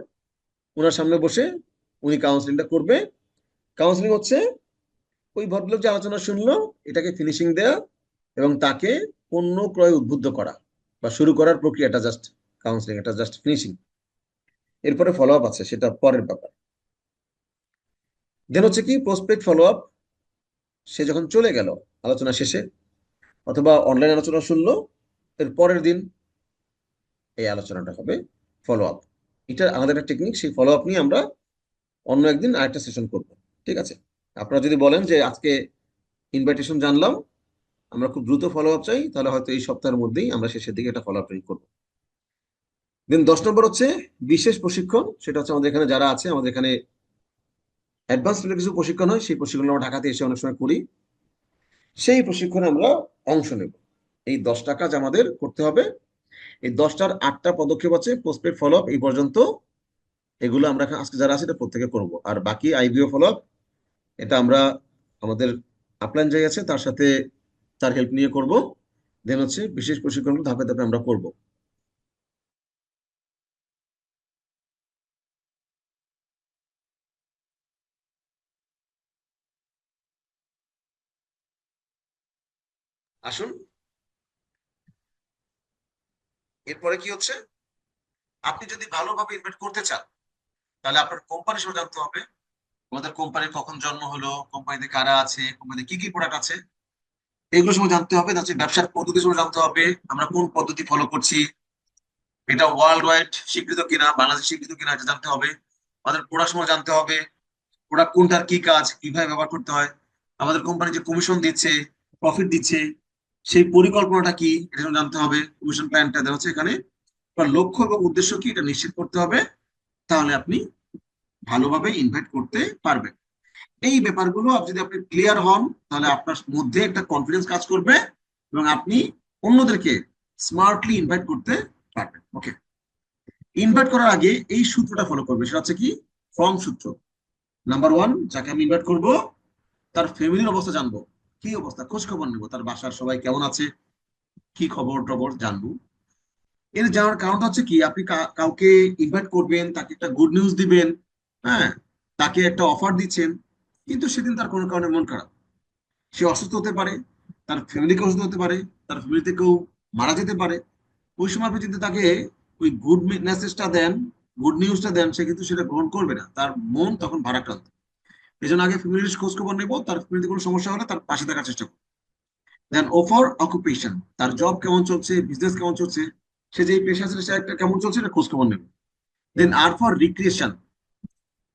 S1: ওনার সামনে বসে উনি কাউন্সিলিংটা করবে। কাউন্সিলিং হচ্ছে ওই ভদ্রলোক যে আলোচনা শুনলো এটাকে ফিনিশিং দেয়া, এবং তাকে পণ্য ক্রয় উদ্বুদ্ধ করা বা শুরু করার প্রক্রিয়াটা জাস্ট কাউন্সিলিং, এটা জাস্ট ফিনিশিং। এরপরে ফলো আপ আছে, সেটা পরের ব্যাপার। দেন হচ্ছে কি প্রসপেক্ট ফলো আপ, সে যখন চলে গেল আলোচনা শেষে, অথবা অনলাইন আলোচনা শুনলো, এর পরের দিন এই আলোচনাটা হবে ফলো আপ। এটা আমাদের একটা টেকনিক, সেই ফলো আপ নিয়ে আমরা অন্য একদিন আরেকটা সেশন করবো। ঠিক আছে, আপনারা যদি বলেন যে আজকে ইনভাইটেশন জানলাম, আমরা খুব দ্রুত ফলো আপ চাই, তাহলে হয়তো এই সপ্তাহের মধ্যেই আমরা শেষের দিকে একটা ফলো আপ করবো। দেন 10 নম্বর হচ্ছে বিশেষ প্রশিক্ষণ। সেটা হচ্ছে আমাদের এখানে যারা আছে, আমাদের এখানে অ্যাডভান্স লেভেলের কিছু প্রশিক্ষণ হয়, সেই প্রশিক্ষণ আমরা ঢাকাতে এসে অনেক সময় করি, সেই প্রশিক্ষণে আমরা অংশ নেব। এই 10টা কাজ আমাদের করতে হবে। এই 10টার 8টা পদক্ষেপ আছে পোস্টপেড ফলো আপ এই পর্যন্ত, এগুলো আমরা এখন আজকে যারা আছে এটা প্রত্যেকে করবো। আর বাকি আইবিও ফলো আপ, এটা আমরা আমাদের আপলাইন যাই আছে তার সাথে তার হেল্প নিয়ে করব। দেন হচ্ছে বিশেষ প্রশিক্ষণগুলো ধাপে ধাপে আমরা করব। আসুন, এরপরে কি হচ্ছে, আপনি যদি ভালোভাবে ইনভেস্ট করতে চান, তাহলে আপনার কোম্পানি সম্পর্কে জানতে হবে। আমাদের কোম্পানির কখন জন্ম হলো, কোম্পানিতে কারা আছে, কোম্পানিতে কি কি প্রোডাক্ট আছে, এগুলো সময় জানতে হবে। তার হচ্ছে ব্যবসার পদ্ধতি সময় জানতে হবে, আমরা কোন পদ্ধতি ফলো করছি, এটা ওয়ার্ল্ড ওয়াইড স্বীকৃত কিনা, বাংলাদেশ স্বীকৃত কিনা, এটা জানতে হবে। আমাদের প্রোডাক্ট সময় জানতে হবে, প্রোডাক্ট কোনটার কি কাজ, কিভাবে ব্যবহার করতে হয়, আমাদের কোম্পানি যে কমিশন দিচ্ছে, প্রফিট দিচ্ছে, সেই পরিকল্পনাটা কি, এটা যেন জানতে হবে। কমিশন প্ল্যানটা দেওয়া হচ্ছে এখানে, আপনার লক্ষ্য এবং উদ্দেশ্য কি এটা নিশ্চিত করতে হবে, তাহলে আপনি ভালোভাবে ইনভাইট করতে পারবেন। এই ব্যাপারগুলো যদি আপনি ক্লিয়ার হন, তাহলে আপনার মধ্যে একটা কনফিডেন্স কাজ করবে, এবং আপনি অন্যদেরকে স্মার্টলি ইনভাইট করতে পারবেন। ওকে, ইনভাইট করার আগে এই সূত্রটা ফলো করবে, সেটা হচ্ছে কি ফর্ম সূত্র। নাম্বার 1, যাকে আমি ইনভাইট করব তার ফ্যামিলির অবস্থা জানবো, কি অবস্থা, খোঁজ খবর নেবো, তার বাসার সবাই কেমন আছে, কি খবর টবর জানবো। এর জানার কারণটা হচ্ছে কি, আপনি কাউকে ইনভাইট করবেন, তাকে একটা গুড নিউজ দিবেন, হ্যাঁ, তাকে একটা অফার দিচ্ছেন, কিন্তু সেদিন তার কোনো কারণে মন খারাপ, সে অসুস্থ হতে পারে, তার ফ্যামিলিকে অসুস্থ হতে পারে, তার ফ্যামিলিতে কেউ মারা যেতে পারে। ওই সময় আপনি যদি তাকে ওই গুড মেসেজটা দেন, গুড নিউজটা দেন, সে কিন্তু সেটা গ্রহণ করবে না, তার মন তখন ভারাক্রান্ত। এই জন্য আগে ফ্যামিলির খোঁজ খবর নেবো, তার ফ্যামিলিতে কোনো সমস্যা হলে তার পাশে থাকার চেষ্টা করবো। দেন ও ফর অকুপেশন, তার জব কেমন চলছে, বিজনেস কেমন চলছে, সে যেই পেশা আছে সে একটা কেমন চলছে এটা খোঁজ খবর নেবে। দেন আর ফর রিক্রিয়েশন,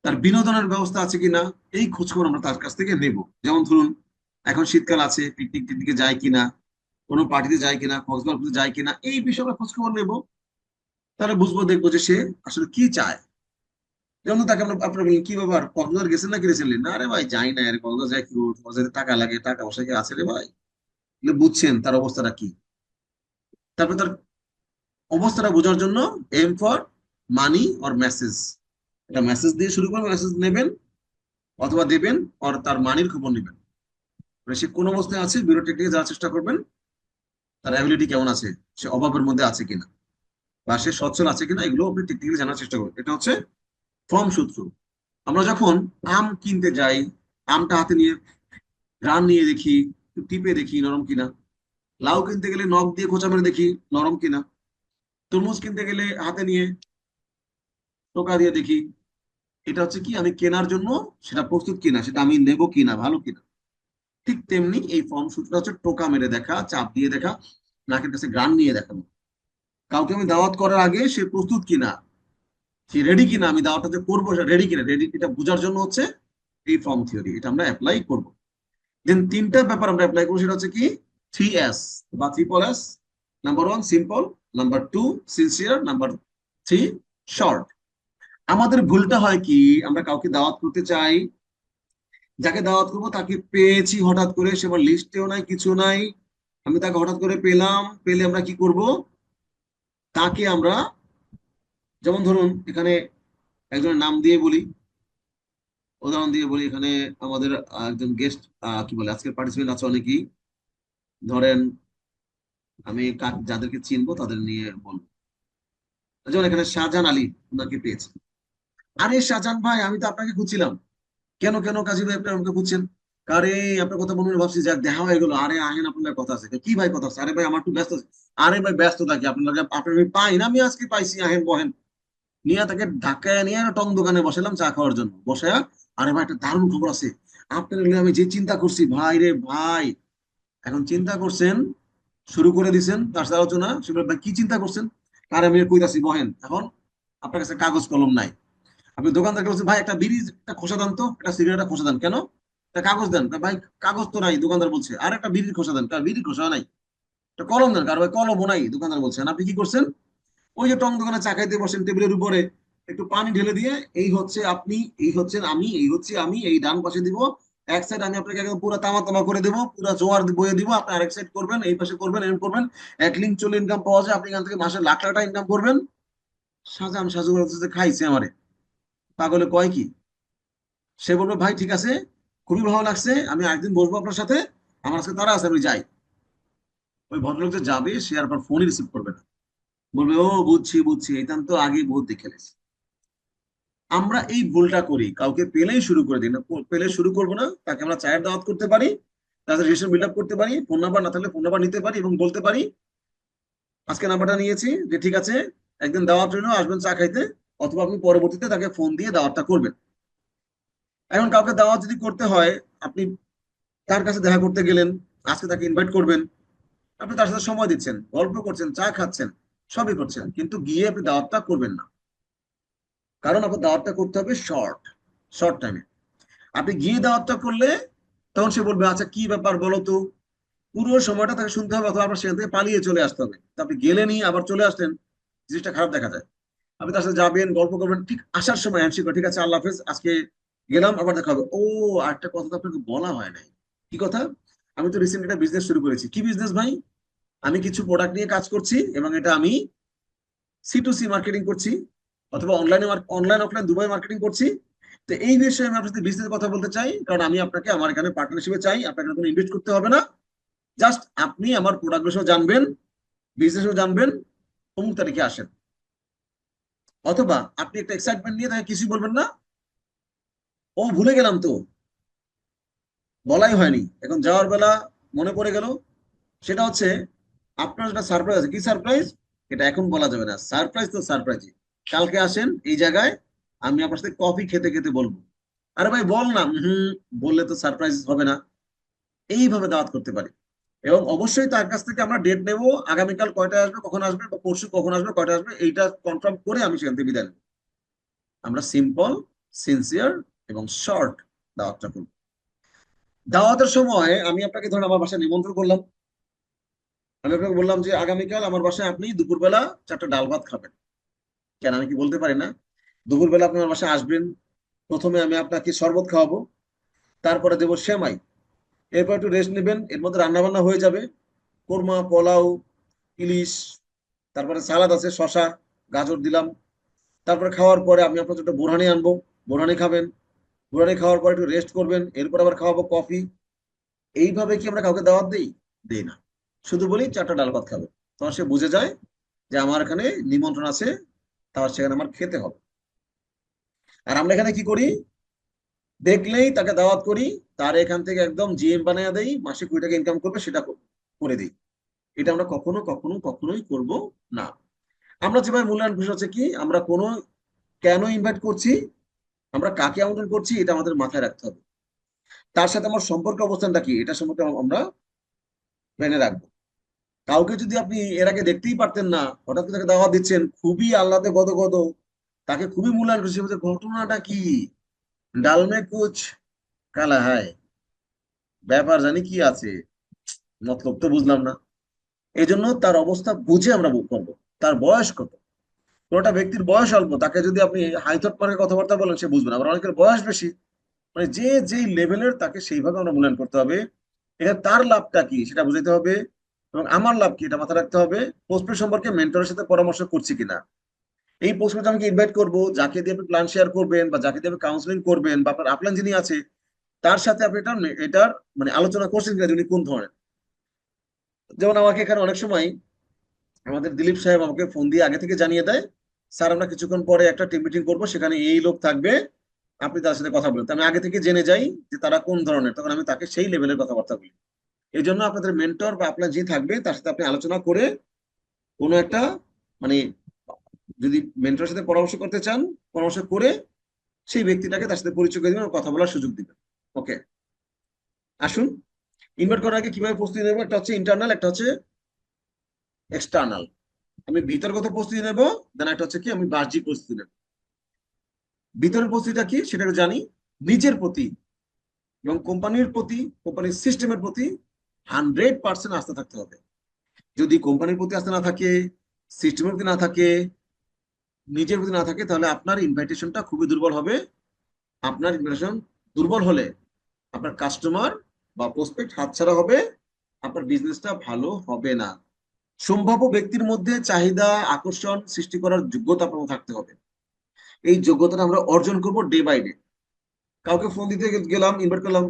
S1: তার বিনোদনের ব্যবস্থা আছে কিনা, এই খোঁজ খবর আমরা তার কাছ থেকে নেব। যেমন ধরুন এখন শীতকাল আছে, পিকনিক টিকনিকে যায় কিনা, কোনো পার্টিতে যায় কিনা, কক্সবাজার ঘুরতে যায় কিনা, এই বিষয়ে আমরা খোঁজ খবর নেবো। তাহলে বুঝবো, দেখবো যে সে আসলে কি চায়। যেমন তাকে আমরা আপনার বলেন, কি ব্যাপার কক্সবাজার গেছেন নাকি রিসেন্টলি? না রে ভাই যাই না, আরে কক্সবাজার যায় কি করবো? কক্সবাজারে টাকা লাগে, টাকা পয়সা কি আছে রে ভাই? এগুলো বুঝছেন তার অবস্থাটা কি। তারপর তার অবস্থাটা বোঝার জন্য M for money or message, এটা মেসেজ দিয়ে শুরু করবেন, মেসেজ নেবেন অথবা দেবেন, আর তার মানির খবর নেবেন। মানে সে কোন অবস্থায় আছে বিরতি থেকে যাওয়ার চেষ্টা করবেন, তার অ্যাবিলিটি কেমন আছে, সে অভাবের মধ্যে আছে কিনা বা সে সচ্ছল আছে কিনা, এগুলো আপনি টেকনিক্যালি জানার চেষ্টা করবেন। এটা হচ্ছে ফর্ম সূত্র। আমরা যখন আম কিনতে যাই, আমটা হাতে নিয়ে ঘ্রাণ নিয়ে দেখি, একটু টিপে দেখি নরম কিনা। লাউ কিনতে গেলে নখ দিয়ে খোঁচা মেরে দেখি নরম কিনা। তরমুজ কিনতে গেলে হাতে নিয়ে টোকা দিয়ে দেখি। এটা হচ্ছে কি, আমি কেনার জন্য সেটা প্রস্তুত কিনা, সেটা আমি নেব কিনা, ভালো কিনা। ঠিক তেমনি এই ফর্ম সূত্রটা হচ্ছে টোকা মেরে দেখা, চাপ দিয়ে দেখা, নাকের কাছে ঘ্রাণ নিয়ে দেখানো। কাউকে আমি দাওয়াত করার আগে সে প্রস্তুত কিনা, সে রেডি কিনা, আমি দাওয়াতটা যে করবো সেটা রেডি কিনা, রেডি এটা বোঝার জন্য হচ্ছে এই ফর্ম থিওরি, এটা আমরা অ্যাপ্লাই করবো। দেন তিনটা ব্যাপার আমরা অ্যাপ্লাই করবো, সেটা হচ্ছে কি 3S বা triple S. Number one simple, number two sincere, number three short. আমাদের ভুলটা হয় কি, আমরা কাউকে দাওয়াত করতে চাই, যাকে দাওয়াত করবো তাকে পেয়েছি হঠাৎ করে, সে আমার লিস্টেও নাই কিছু নাই, আমি তাকে হঠাৎ করে পেলাম, পেলে আমরা কি করব, তাকে আমরা, যেমন ধরুন এখানে একজনের নাম দিয়ে বলি, উদাহরণ দিয়ে বলি, এখানে আমাদের একজন গেস্ট, কি বলে আজকের পার্টিসিপেন্ট আছে অনেকেই, ধরেন আমি যাদেরকে চিনবো তাদের নিয়ে বলবো। যেমন এখানে শাহজাহান আলী, ওনাকে পেয়েছি। আরে শাহজাহান ভাই, আমি তো আপনাকে খুঁজছিলাম। কেন কেন কাজী ভাই আপনি আমাকে খুঁজছেন? আরে আপনার কথা মনে মনে ভাবছি, যাক দেখা হয়ে গেলো। আরে আহেন, আপনার কথা আছে কি ভাই? কথা আছে? আরে ভাই আমার একটু ব্যস্ত আছে। আরে ভাই ব্যস্ত থাকি, আপনার আমি পাই না, আমি আজকে পাইছি, আহেন বহেন। নিয়ে তাকে ঢাকায় নিয়ে টং দোকানে বসালাম চা খাওয়ার জন্য, বসায়া আরে ভাই একটা দারুণ খবর আছে আপনার নিয়ে, আমি যে চিন্তা করছি ভাই রে ভাই। এখন চিন্তা করছেন, শুরু করে দিছেন তার সাথে আলোচনা, সেগুলো ভাই কি চিন্তা করছেন? আর আমি কইতাছি বহেন। এখন আপনার কাছে কাগজ কলম নাই, আপনি দোকানদারকে বলছেন ভাই একটা বিড়ি একটা খোসা দেন তো, একটা সিগারেটের খোসা দেন, কেন? একটা কাগজ দেন। ভাই কাগজ তো নাই, দোকানদার বলছে। আর একটা বিড়ির খোসা দেন, কার বিড়ির খোসা নাই। একটা কলম দেন, কার ভাই কলমও নাই, দোকানদার বলছেন। আপনি কি করছেন? ওই যে টং দোকানে চা খাইতে বসেন, টেবিলের উপরে একটু পানি ঢেলে দিয়ে, এই হচ্ছে আপনি, এই হচ্ছেন আমি, এই হচ্ছে আমি, এই ডান পাশে দিব, এক সাইড আমি আপনাকে একদম পুরো তামা তামা করে দেবো, পুরো জোয়ার বয়ে দিব, আপনি আরেক সাইড করবেন, এই পাশে করবেন, এরকম করবেন। এক লিঙ্ক চলে ইনকাম পাওয়া যায়, আপনি এখান থেকে মাসে লাখ লাখ টাকা ইনকাম করবেন। সাজান সাজু বলতেছে খাইছে আমারে, পাগলে কয় কি? সে বলবে ভাই ঠিক আছে, খুবই ভালো লাগছে, আমি একদিন বসবো আপনার সাথে, আমার আজকে তারা আছে, আমি যাই। ওই ভদ্রলোক যে যাবে, সে আর আপনার ফোনই রিসিভ করবে না, বলবে ও বুঝছি বুঝছি, এটা তো আগেই বহুত দেখে গেছি। আমরা এই ভুলটা করি, কাউকে পেলেই শুরু করে দিই না, পেলে শুরু করবো না। তাকে আমরা চায়ের দাওয়াত করতে পারি, তাদের রিলেশন বিল্ড আপ করতে পারি, ফোন নাম্বার না থাকলে ফোন নাম্বার নিতে পারি এবং বলতে পারি আজকে নাম্বারটা নিয়েছি, যে ঠিক আছে একদিন দাওয়াত রইলো, আসবেন চা খাইতে। অথবা আপনি পরবর্তীতে তাকে ফোন দিয়ে দাওয়াতটা করবেন। এখন কাউকে দাওয়াত যদি করতে হয়, আপনি তার কাছে দেখা করতে গেলেন, আজকে তাকে ইনভাইট করবেন, আপনি তার সাথে সময় দিচ্ছেন, গল্প করছেন, চা খাচ্ছেন, সবই করছেন, কিন্তু গিয়ে আপনি দাওয়াতটা করবেন না। কারণ আপনার দাওয়াতটা করতে হবে শর্ট, শর্ট টাইমে। আপনি গিয়ে দাওয়াতটা করলে তখন সে বলবে আচ্ছা কি ব্যাপার বলো তো, পুরো সময়টা তাকে শুনতে হবে, অথবা আপনার সেখান থেকে পালিয়ে চলে আসতে হবে। তা আপনি গেলেনই আবার চলে আসলেন, জিনিসটা খারাপ দেখা যায়। আপনি তার সাথে যাবেন, গল্প করবেন, ঠিক আসার সময় হ্যান্ডশেক করে ঠিক আছে আল্লাহ হাফেজ, আজকে গেলাম, আবার দেখা হবে। ও আরেকটা কথা তো আপনাকে বলা হয় নাই। কি কথা? আমি তো রিসেন্ট একটা বিজনেস শুরু করেছি। কি বিজনেস ভাই? আমি কিছু প্রোডাক্ট নিয়ে কাজ করছি এবং এটা আমি C2C মার্কেটিং করছি, অথবা অনলাইনে, অনলাইন অফলাইন দুবাই মার্কেটিং করছি। তো এই বিষয়ে আমি আপনার সাথে বিজনেস কথা বলতে চাই, কারণ আমি আপনাকে আমার এখানে পার্টনার হিসেবে চাই। আপনাকে কোনো ইনভেস্ট করতে হবে না, জাস্ট আপনি আমার প্রোডাক্ট বিষয়ে জানবেন, বিজনেসও জানবেন, অমুক তারিখে আসেন। অথবা আপনি একটা এক্সাইটমেন্ট নিয়ে তাকে কিছুই বলবেন না, ও ভুলে গেলাম তো, বলাই হয়নি, এখন যাওয়ার বেলা মনে পড়ে গেল। সেটা হচ্ছে আপনার একটা সারপ্রাইজ আছে। কি সারপ্রাইজ? এটা এখন বলা যাবে না, সারপ্রাইজ তো সারপ্রাইজ। কালকে আসেন এই জায়গায়, আমি আপনার সাথে কফি খেতে খেতে বলবো আরে ভাই বল না, বললে তো সারপ্রাইজ হবে না। এইভাবে দাওয়াত করতে পারি। এবং অবশ্যই তার কাছ থেকে আমরা ডেট নেব, আগামীকাল কয়টা আসবে, কখন আসবে, বা পরশু কখন আসবে, কয়টা আসবে, এইটা কনফার্ম করে আমি সেখান থেকে বিদায় নেব। আমরা সিম্পল, সিনসিয়ার এবং শর্ট দাওয়াতটা করব। দাওয়াতের সময় আমি আপনাকে ধরুন আমার বাসায় নিমন্ত্রণ করলাম। আমি আপনাকে বললাম যে আগামীকাল আমার বাসায় আপনি দুপুরবেলা 4টা ডাল ভাত খাবেন। কেন, আমি কি বলতে পারি না? দুপুরবেলা আপনি আমার বাসায় আসবেন, প্রথমে আমি আপনাকে শরবত খাওয়াবো, তারপরে দেবো সেমাই, এরপর একটু রেস্ট নেবেন, এর মধ্যে রান্না বান্না হয়ে যাবে, কোরমা, পোলাও, ইলিশ, তারপরে সালাদ আছে, শশা, গাজর দিলাম। তারপরে খাওয়ার পরে আমি আপনার জন্য বোরহানি আনবো, বোরহানি খাবেন। বোরহানি খাওয়ার পর একটু রেস্ট করবেন, এরপর আবার খাওয়াবো কফি। এইভাবে কি আমরা কাউকে দাওয়াত দিই? দিই না। শুধু বলি 4টা ডাল ভাত খাবে, তখন সে বুঝে যায় যে আমার এখানে নিমন্ত্রণ আছে, তার সেখানে আমার খেতে হবে। আর আমরা এখানে কি করি? দেখলেই তাকে দাওয়াত করি, তার এখান থেকে একদম জিএম বানিয়ে দেই, মাসে 20 টাকা ইনকাম করবে সেটা করে দিই। এটা আমরা কখনো কখনো কখনোই করব না। আমরা যেভাবে মূল্যায়ন বিষয় হচ্ছে কি, আমরা কোনো, কেন ইনভাইট করছি, আমরা কাকে আমন্ত্রণ করছি, এটা আমাদের মাথায় রাখতে হবে। তার সাথে আমার সম্পর্ক অবস্থানটা কি, এটা সম্পর্কে আমরা মেনে রাখবো। কাউকে যদি আপনি এর আগে দেখতেই পারতেন না, হঠাৎ করে তাকে দাওয়াত দিচ্ছেন, খুবই আহ্লাদে গদগদ, তাকে খুবই মূল্যায়ন করছে, বলছে, ঘটনাটা কি, ডাল মে কুছ কালা হায়, ব্যাপার জানি কি আছে, মতলব তো বুঝলাম না। এই জন্য তার অবস্থা বুঝে আমরা করবো। তার বয়স কত? কোনোটা ব্যক্তির বয়স অল্প, তাকে যদি আপনি হাইথট মার্কে কথাবার্তা বলেন, সে বুঝবে না। আবার অনেকের বয়স বেশি, মানে যে যেই লেভেলের, তাকে সেইভাবে আমরা মূল্যায়ন করতে হবে। এখানে তার লাভটা কি সেটা বুঝতে হবে, এবং আমার লাভ কি এটা মাথায় রাখতে হবে। পোস্টপেড সম্পর্কে মেন্টরের সাথে পরামর্শ করছি কিনা। এই পোস্টপেড আমাকে ইনভাইট করবো, যাকে দিয়ে আপনি প্ল্যান শেয়ার করবেন বা যাকে দিয়ে আপনি কাউন্সিলিং করবেন, বা আপনার আপলাইন যিনি আছে তার সাথে আপনি এটার মানে আলোচনা করছেন কিনা, যিনি কোন ধরনের। যেমন আমাকে এখানে অনেক সময় আমাদের দিলীপ সাহেব আমাকে ফোন দিয়ে আগে থেকে জানিয়ে দেয়, স্যার আমরা কিছুক্ষণ পরে একটা টিম মিটিং করবো, সেখানে এই লোক থাকবে, আপনি তার সাথে কথা বলেন। তো আমি আগে থেকে জেনে যাই যে তারা কোন ধরনের, তখন আমি তাকে সেই লেভেলের কথাবার্তা বলি। এই জন্য আপনাদের মেন্টর বা আপনার যে থাকবে তার সাথে আপনি আলোচনা করে কোনো একটা, মানে যদি মেন্টরের সাথে পরামর্শ করতে চান, পরামর্শ করে সেই ব্যক্তিটাকে তার সাথে পরিচয় করে দিবেন, কথা বলার সুযোগ দিবেন। ওকে, আসুন। ইনভাইট করার আগে কিভাবে প্রস্তুতি নেবো, একটা হচ্ছে ইন্টারনাল, একটা হচ্ছে এক্সটার্নাল। আমি ভিতরগত প্রস্তুতি নেব, দেন একটা হচ্ছে কি আমি বাহ্যিক প্রস্তুতি নেব। ভিতরের প্রস্তুতিটা কি সেটা জানি, নিজের প্রতি এবং কোম্পানির প্রতি, কোম্পানির সিস্টেমের প্রতি 100% আস্থা থাকতে হবে। যদি কোম্পানির প্রতি আস্থা না থাকে, সিস্টেমের প্রতি না থাকে, নিজের প্রতি না থাকে, তাহলে আপনার ইনভাইটেশনটা খুবই দুর্বল হবে। আপনার ইনভাইটেশন দুর্বল হলে আপনার কাস্টমার বা প্রসপেক্ট হাতছাড়া হবে, আপনার বিজনেসটা ভালো হবে না। সম্ভাব্য ব্যক্তির মধ্যে চাহিদা, আকর্ষণ সৃষ্টি করার যোগ্যতা আপনার থাকতে হবে। এই যোগ্যতাটা আমরা অর্জন করব ডে বাই ডে। কাউকে ফোন দিতে গেলাম, ইনভাইট করলাম,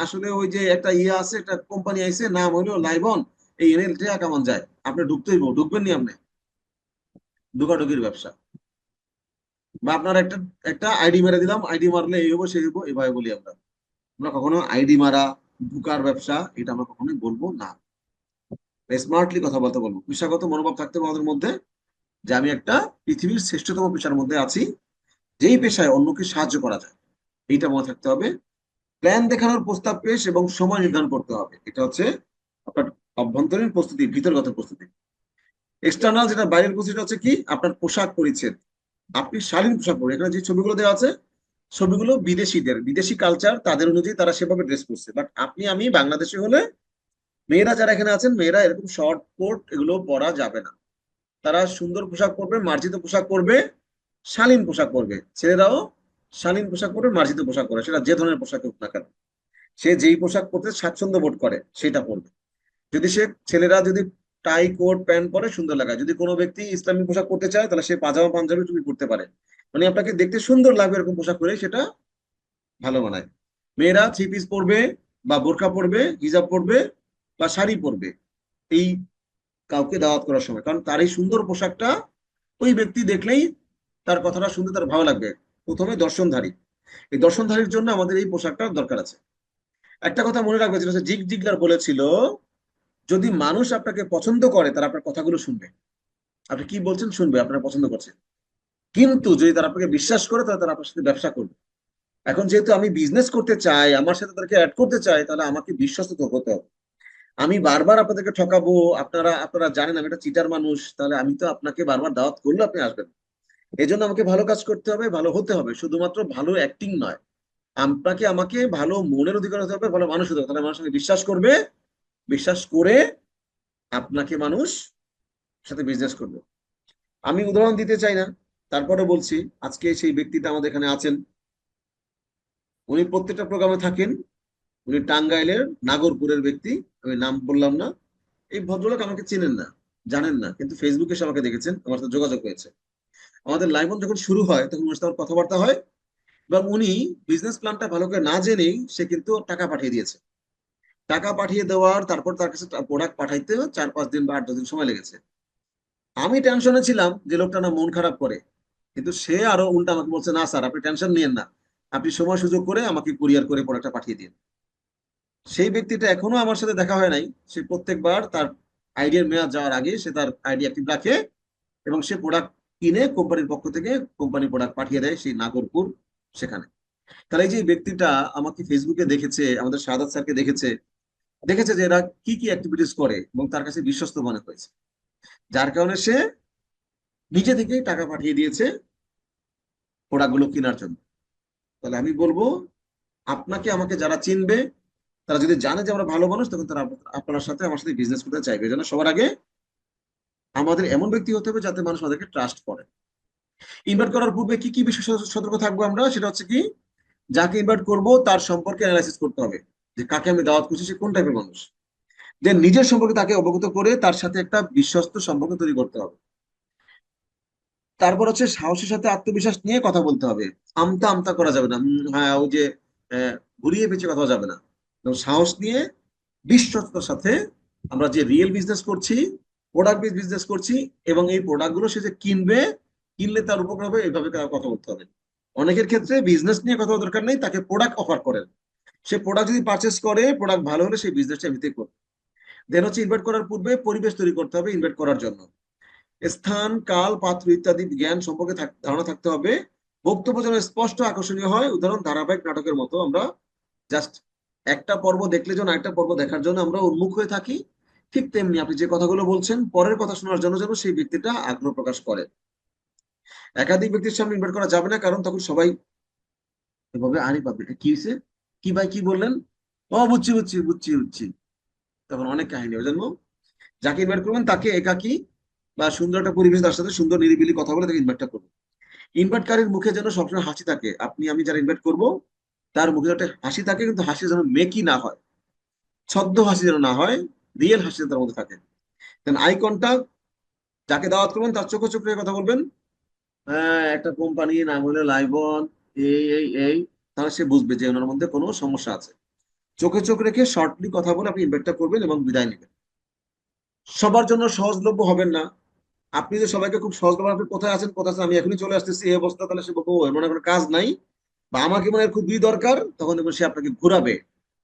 S1: আসলে ওই যে একটা ইয়ে আছে, একটা কোম্পানি আইছে, নাম হইলো লাইবন, এই এনএল টাকা কেমন যায়, আপনি ঢুকতেই ঢুকবেন নি আপনি, ঢুকাঢুকির ব্যবসা। বা আপনার একটা একটা আইডি মেরে দিলাম, আইডি মারলে এই হবো সেই হবো, এভাবে বলি আমরা। আমরা কখনো আইডি মারা, ঢুকার ব্যবসা, এটা আমরা কখনোই বলবো না। স্মার্টলি কথা বলতে বলবো, পেশাগত মনোভাব থাকতে হবে আমাদের মধ্যে, যে আমি একটা পৃথিবীর শ্রেষ্ঠতম পেশার মধ্যে আছি, যেই পেশায় অন্যকে সাহায্য করা যায়, এইটা মনে থাকতে হবে। প্ল্যান দেখানোর প্রস্তাব পেশ এবং সময় নির্ধারণ করতে হবে, এটা হচ্ছে আপনার অভ্যন্তরীণ প্রস্তুতি, ভিতরগত প্রস্তুতি। এক্সটার্নাল যেটা বাইরের প্রস্তুতি হচ্ছে কি, আপনার পোশাক পরিচ্ছদ। আপনি শালীন পোশাক পরবেন, এখানে যে ছবিগুলো দেওয়া আছে, ছবিগুলো বিদেশিদের, বিদেশি কালচার, তাদের অনুযায়ী তারা সেভাবে ড্রেস করছে। বাট আপনি আমি বাংলাদেশে হলে, মেয়েরা যারা এখানে আছেন, মেয়েরা এরকম শর্ট কোট এগুলো পরা যাবে না। তারা সুন্দর পোশাক পরবে, মার্জিত পোশাক পরবে, শালীন পোশাক পরবে। ছেলেরাও শালীন পোশাক পরবে, মার্জিত পোশাক পরে, সেটা যে ধরনের পোশাক হোক না কেন। সে যেই পোশাক পরতে স্বাচ্ছন্দ্য বোধ করে সেটা পরবে। যদি সে, ছেলেরা যদি টাই কোট প্যান্ট পরে সুন্দর লাগায়, যদি কোনো ব্যক্তি ইসলামী পোশাক পরতে চায়, তাহলে সে পাজামা পাঞ্জাবি টুপি পরতে পারে। মানে আপনাকে দেখতে সুন্দর লাগবে এরকম পোশাক পরে, সেটা ভালো মানায়। মেয়েরা থ্রি পিস পরবে, বা বোরকা পরবে, হিজাব পরবে, বা শাড়ি পরবে, এই কাউকে দাওয়াত করার সময়। কারণ তার এই সুন্দর পোশাকটা ওই ব্যক্তি দেখলেই তার কথাটা শুনতে তার ভালো লাগবে। প্রথমে দর্শনধারী, এই দর্শনধারীর জন্য আমাদের এই পোশাকটার দরকার আছে। একটা কথা মনে রাখবে, যেটা হচ্ছে জিগ জিগলার বলেছিল, যদি মানুষ আপনাকে পছন্দ করে, তারা আপনার কথাগুলো শুনবে, আপনি কি বলছেন শুনবে, আপনারা পছন্দ করছে। কিন্তু যদি তারা আপনাকে বিশ্বাস করে, তাহলে তারা আপনার সাথে ব্যবসা করবে। এখন যেহেতু আমি বিজনেস করতে চাই, আমার সাথে তাদেরকে অ্যাড করতে চাই, তাহলে আমাকে বিশ্বস্ত তো হতে হবে। আমি বারবার আপনাদেরকে ঠকাবো, আপনারা আপনারা জানেন আমি একটা চিটার মানুষ, তাহলে আমি তো আপনাকে বারবার দাওয়াত করলে আপনি আসবেন। এই জন্য আমাকে ভালো কাজ করতে হবে, ভালো হতে হবে, শুধুমাত্র ভালো অ্যাক্টিং নয়। আপনাকে আমাকে ভালো মনের অধিকার হতে হবে, ভালো মানুষ হতে হবে, তাহলে মানুষ আমাকে বিশ্বাস করবে। বিশ্বাস করে আপনাকে মানুষ সাথে বিজনেস করবে। আমি উদাহরণ দিতে চাই না, তারপরে বলছি। আজকে সেই ব্যক্তিটা আমাদের এখানে আছেন, উনি প্রত্যেকটা প্রোগ্রামে থাকেন। উনি টাঙ্গাইলের নাগরপুরের ব্যক্তি, আমি নাম বললাম না। এই ভদ্রলোক আমাকে চেনেন না, জানেন না, কিন্তু ফেসবুকে এসে আমাকে দেখেছেন, আমার সাথে যোগাযোগ হয়েছে। আমাদের লাইভ অন যখন শুরু হয় তখন ওনার সাথে আমার কথাবার্তা হয়, এবং উনি বিজনেস প্ল্যানটা ভালো করে না জেনেই সে কিন্তু টাকা পাঠিয়ে দিয়েছে। টাকা পাঠিয়ে দেওয়ার তারপর তার কাছে প্রোডাক্ট পাঠাইতে 4-5 দিন বা 8-10 দিন সময় লেগেছে। আমি টেনশনে ছিলাম যে লোকটা না মন খারাপ করে, কিন্তু সে আরো উল্টা আমাকে বলছে, না স্যার আপনি টেনশন নিয়েন না, আপনি সময় সুযোগ করে আমাকে কুরিয়ার করে প্রোডাক্টটা পাঠিয়ে দিন। সেই ব্যক্তিটা এখনো আমার সাথে দেখা হয় নাই। সে প্রত্যেকবার তার আইডিয়ার মেয়াদ যাওয়ার আগে সে তার আইডি অ্যাক্টিভ রাখে, এবং সে প্রোডাক্ট কিনে কোম্পানির পক্ষ থেকে কোম্পানি প্রোডাক্ট পাঠিয়ে দেয় সেই নাগরপুর সেখানে। তাহলে এই যে ব্যক্তিটা আমাকে ফেসবুকে দেখেছে, আমাদের সাদাত স্যারকে দেখেছে, দেখেছে যে এরা কি কি অ্যাক্টিভিটিস করে, এবং তার কাছে বিশ্বস্ত মনে হয়েছে, যার কারণে সে নিজে থেকেই টাকা পাঠিয়ে দিয়েছে প্রোডাক্টগুলো কেনার জন্য। তাহলে আমি বলবো, আপনাকে আমাকে যারা চিনবে, তারা যদি জানে যে আমরা ভালো মানুষ, তখন তারা আপনার সাথে আমার সাথে বিজনেস করতে চাইবে। এই জন্য সবার আগে আমাদের এমন ব্যক্তি হতে হবে যাতে মানুষ আমাদেরকে ট্রাস্ট করে। ইনভাইট করার পূর্বে কি কি বিষয় সতর্ক থাকবো আমরা, সেটা হচ্ছে কি, যাকে ইনভাইট করব তার সম্পর্কে অ্যানালাইসিস করতে হবে, যে কাকে আমি দাওয়াত করছি সে কোন টাইপের মানুষ। দেন নিজের সম্পর্কে তাকে অবগত করে তার সাথে একটা বিশ্বস্ত সম্পর্ক তৈরি করতে হবে। তারপর হচ্ছে সাহসের সাথে আত্মবিশ্বাস নিয়ে কথা বলতে হবে। আমতা আমতা করা যাবে না, হ্যাঁ ওই যে আহ, ঘুরিয়ে পেঁচিয়ে কথা যাবে না। এবং সাহস নিয়ে বিশ্বস্ততার সাথে আমরা যে রিয়েল বিজনেস করছি, প্রোডাক্ট বেস বিজনেস করছি, এবং এই প্রোডাক্ট গুলো সে যে কিনবে, কিনলে তার উপকার হবে, এইভাবে তার কথা বলতে হবে। অনেকের ক্ষেত্রে বিজনেস নিয়ে কথা বলার দরকার নেই, তাকে প্রোডাক্ট অফার করেন। সে প্রোডাক্ট যদি পারচেস করে, প্রোডাক্ট ভালো হলে সেই বিজনেসটা এমনিতেই করবে। দেন হচ্ছে ইনভাইট করার পূর্বে পরিবেশ তৈরি করতে হবে ইনভাইট করার জন্য। স্থান, কাল, পাত্র ইত্যাদি জ্ঞান সম্পর্কে ধারণা থাকতে হবে। বক্তব্য যেন স্পষ্ট আকর্ষণীয় হয়, উদাহরণ ধারাবাহিক নাটকের মতো। আমরা জাস্ট একটা পর্ব দেখলে যেন আরেকটা পর্ব দেখার জন্য আমরা উন্মুখ হয়ে থাকি, ঠিক তেমনি আপনি যে কথাগুলো বলছেন পরের কথা শোনার জন্য যেন সেই ব্যক্তিটা আগ্রহ প্রকাশ করে। একাধিক ব্যক্তির সামনে ইনভাইট করা যাবে না, কারণ তখন সবাই এভাবে আরে পাবে, এটা কি হয়েছে, কি ভাই কি বললেন, ও বুঝছি বুঝছি বুঝছি বুঝছি, তখন অনেক কাহিনী। ওই জন্য যাকে ইনভাইট করবেন তাকে একাকি বা সুন্দর একটা পরিবেশ, তার সাথে সুন্দর নিরিবিলি কথা বলে তাকে ইনভাইটটা করবেন। ইনভাইটকারীর মুখে যেন সবসময় হাসি থাকে, আপনি আমি যারা ইনভাইট করবো তার মুখে যেন একটা হাসি থাকে, কিন্তু হাসি যেন মেকি না হয়, ছদ্ম হাসি যেন না হয়, রিয়েল হাসি যেন তার মধ্যে থাকে। দেন আই কন্টাক্ট, যাকে দাওয়াত করবেন তার চোখে চোখ রেখে কথা বলবেন। হ্যাঁ, একটা কোম্পানি নাম হলো লাইবন, এই তাহলে সে বুঝবে যে ওনার মধ্যে কোনো সমস্যা আছে। চোখে চোখ রেখে শর্টলি কথা বলে আপনি ইনভাইটটা করবেন এবং বিদায় নেবেন। সবার জন্য সহজলভ্য হবেন না। আপনি যে সবাইকে খুব সহজলভ্য, আপনি কোথায় আছেন কোথায় আছেন, আমি এখনই চলে আসতেছি এই অবস্থা, তাহলে সে বলবো "ও, এমন কোনো কাজ নাই, বা আমাকে মনে হয় খুবই দরকার", তখন দেখবেন সে আপনাকে ঘুরাবে,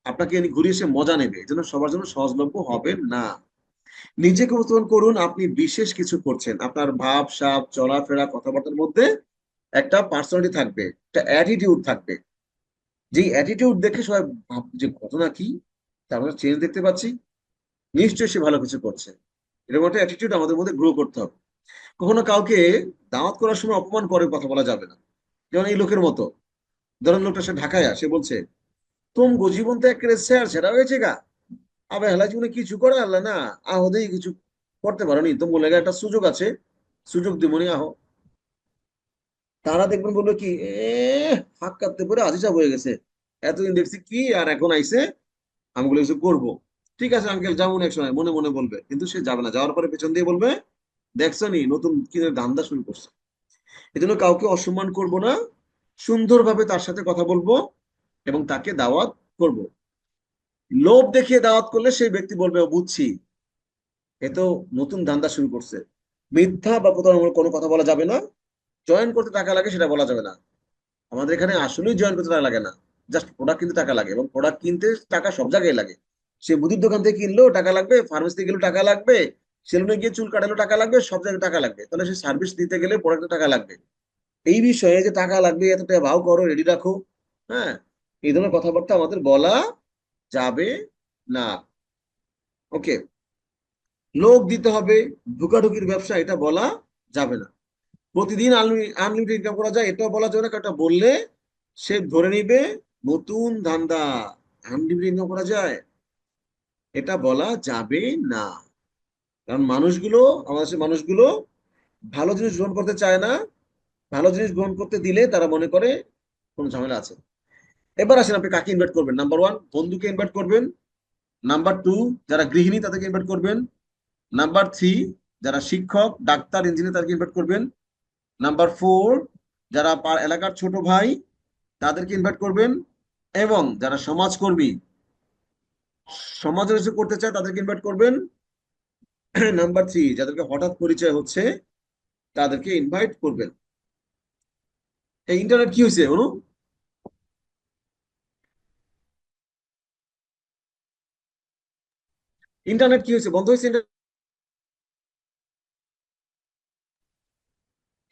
S1: আপনাকে এনে ঘুরিয়ে সে মজা নেবে। এই জন্য সবার জন্য সহজলভ্য হবেন না। নিজেকে উপস্থাপন করুন আপনি বিশেষ কিছু করছেন, আপনার ভাব সাব চলাফেরা কথাবার্তার মধ্যে একটা পার্সোনালিটি থাকবে, একটা অ্যাটিটিউড থাকবে। যেই অ্যাটিটিউড দেখে সবাই ভাববে যে ঘটনা কি, তার মধ্যে চেঞ্জ দেখতে পাচ্ছি, নিশ্চয়ই সে ভালো কিছু করছে। এরকম একটা অ্যাটিটিউড আমাদের মধ্যে গ্রো করতে হবে। কখনো কাউকে দাওয়াত করার সময় অপমান করে কথা বলা যাবে না। যেমন এই লোকের মতো, ধরেন লোকটা সে ঢাকায় আসে বলছে, তুম গো জীবন তো একেবারে স্যার সেটা হয়েছে গা, আবে হেলা জীবনে কিছু করে আল্লাহ না, আহদেই কিছু করতে পারো নি, তুমি লেগে একটা সুযোগ আছে, সুযোগ দিবনি আহ। তারা দেখবেন বলবে কি, হাত কাটতে পারে আজিজা হয়ে গেছে, এতদিন দেখছি কি আর এখন আইছে আমি বলে কিছু করবো। ঠিক আছে আঙ্কেল যেমন এক সময় মনে মনে বলবে, কিন্তু সে যাবে না, যাওয়ার পরে পেছন দিয়ে বলবে, দেখছো নি নতুন কি ধান্দা শুরু করছে। এই জন্য কাউকে অসম্মান করব না, সুন্দরভাবে তার সাথে কথা বলবো এবং তাকে দাওয়াত করব। লোভ দেখিয়ে দাওয়াত করলে সেই ব্যক্তি বলবে, ও বুঝছি, এ তো নতুন ধান্দা শুরু করছে। মিথ্যা বা প্রতারণামূলক কোনো কথা বলা যাবে না। জয়েন করতে টাকা লাগে সেটা বলা যাবে না। আমাদের এখানে আসলেই জয়েন করতে টাকা লাগে না, জাস্ট প্রোডাক্ট কিনতে টাকা লাগে, এবং প্রোডাক্ট কিনতে টাকা সব জায়গায় লাগে। সে মুদির দোকান থেকে কিনলেও টাকা লাগবে, ফার্মেসিতে গেলেও টাকা লাগবে, সেলুনে গিয়ে চুল কাটালেও টাকা লাগবে, সব জায়গায় টাকা লাগবে। তাহলে সে সার্ভিস দিতে গেলে প্রোডাক্টে টাকা লাগবে। এই বিষয়ে যে টাকা লাগবে এত টাকা ভাও করো রেডি রাখো, হ্যাঁ, এই ধরনের কথাবার্তা আমাদের বলা যাবে না। ওকে, লোক দিতে হবে, ঢুকাঢুকির ব্যবসা, এটা বলা যাবে না। প্রতিদিন আনলিমিটেড ইনকাম করা যায়, এটাও বলা যাবে না, কারণ এটা বললে সে ধরে নিবে নতুন ধান্দা। আনলিমিটেড ইনকাম করা যায়, এটা বলা যাবে না। কারণ মানুষগুলো, আমাদের দেশের মানুষগুলো ভালো জিনিস গ্রহণ করতে চায় না। ভালো জিনিস গ্রহণ করতে দিলে তারা মনে করে কোনো ঝামেলা আছে। এবার আসেন, আপনি কাকে ইনভাইট করবেন? নাম্বার ওয়ান, বন্ধুকে ইনভাইট করবেন। নাম্বার টু, যারা গৃহিণী তাদেরকে ইনভাইট করবেন। নাম্বার থ্রি, যারা শিক্ষক, ডাক্তার, ইঞ্জিনিয়ার তাদেরকে ইনভাইট করবেন। নাম্বার ফোর, যারা এলাকার ছোট ভাই তাদেরকে ইনভাইট করবেন। এবং যারা সমাজকর্মী, সমাজের কিছু করতে চায় তাদেরকে ইনভাইট করবেন। নাম্বার থ্রি, যাদেরকে হঠাৎ পরিচয় হচ্ছে তাদেরকে ইনভাইট করবেন। এই ইন্টারনেট কি হয়েছে অনু? ইন্টারনেট কি হয়েছে, বন্ধ হয়েছে internet?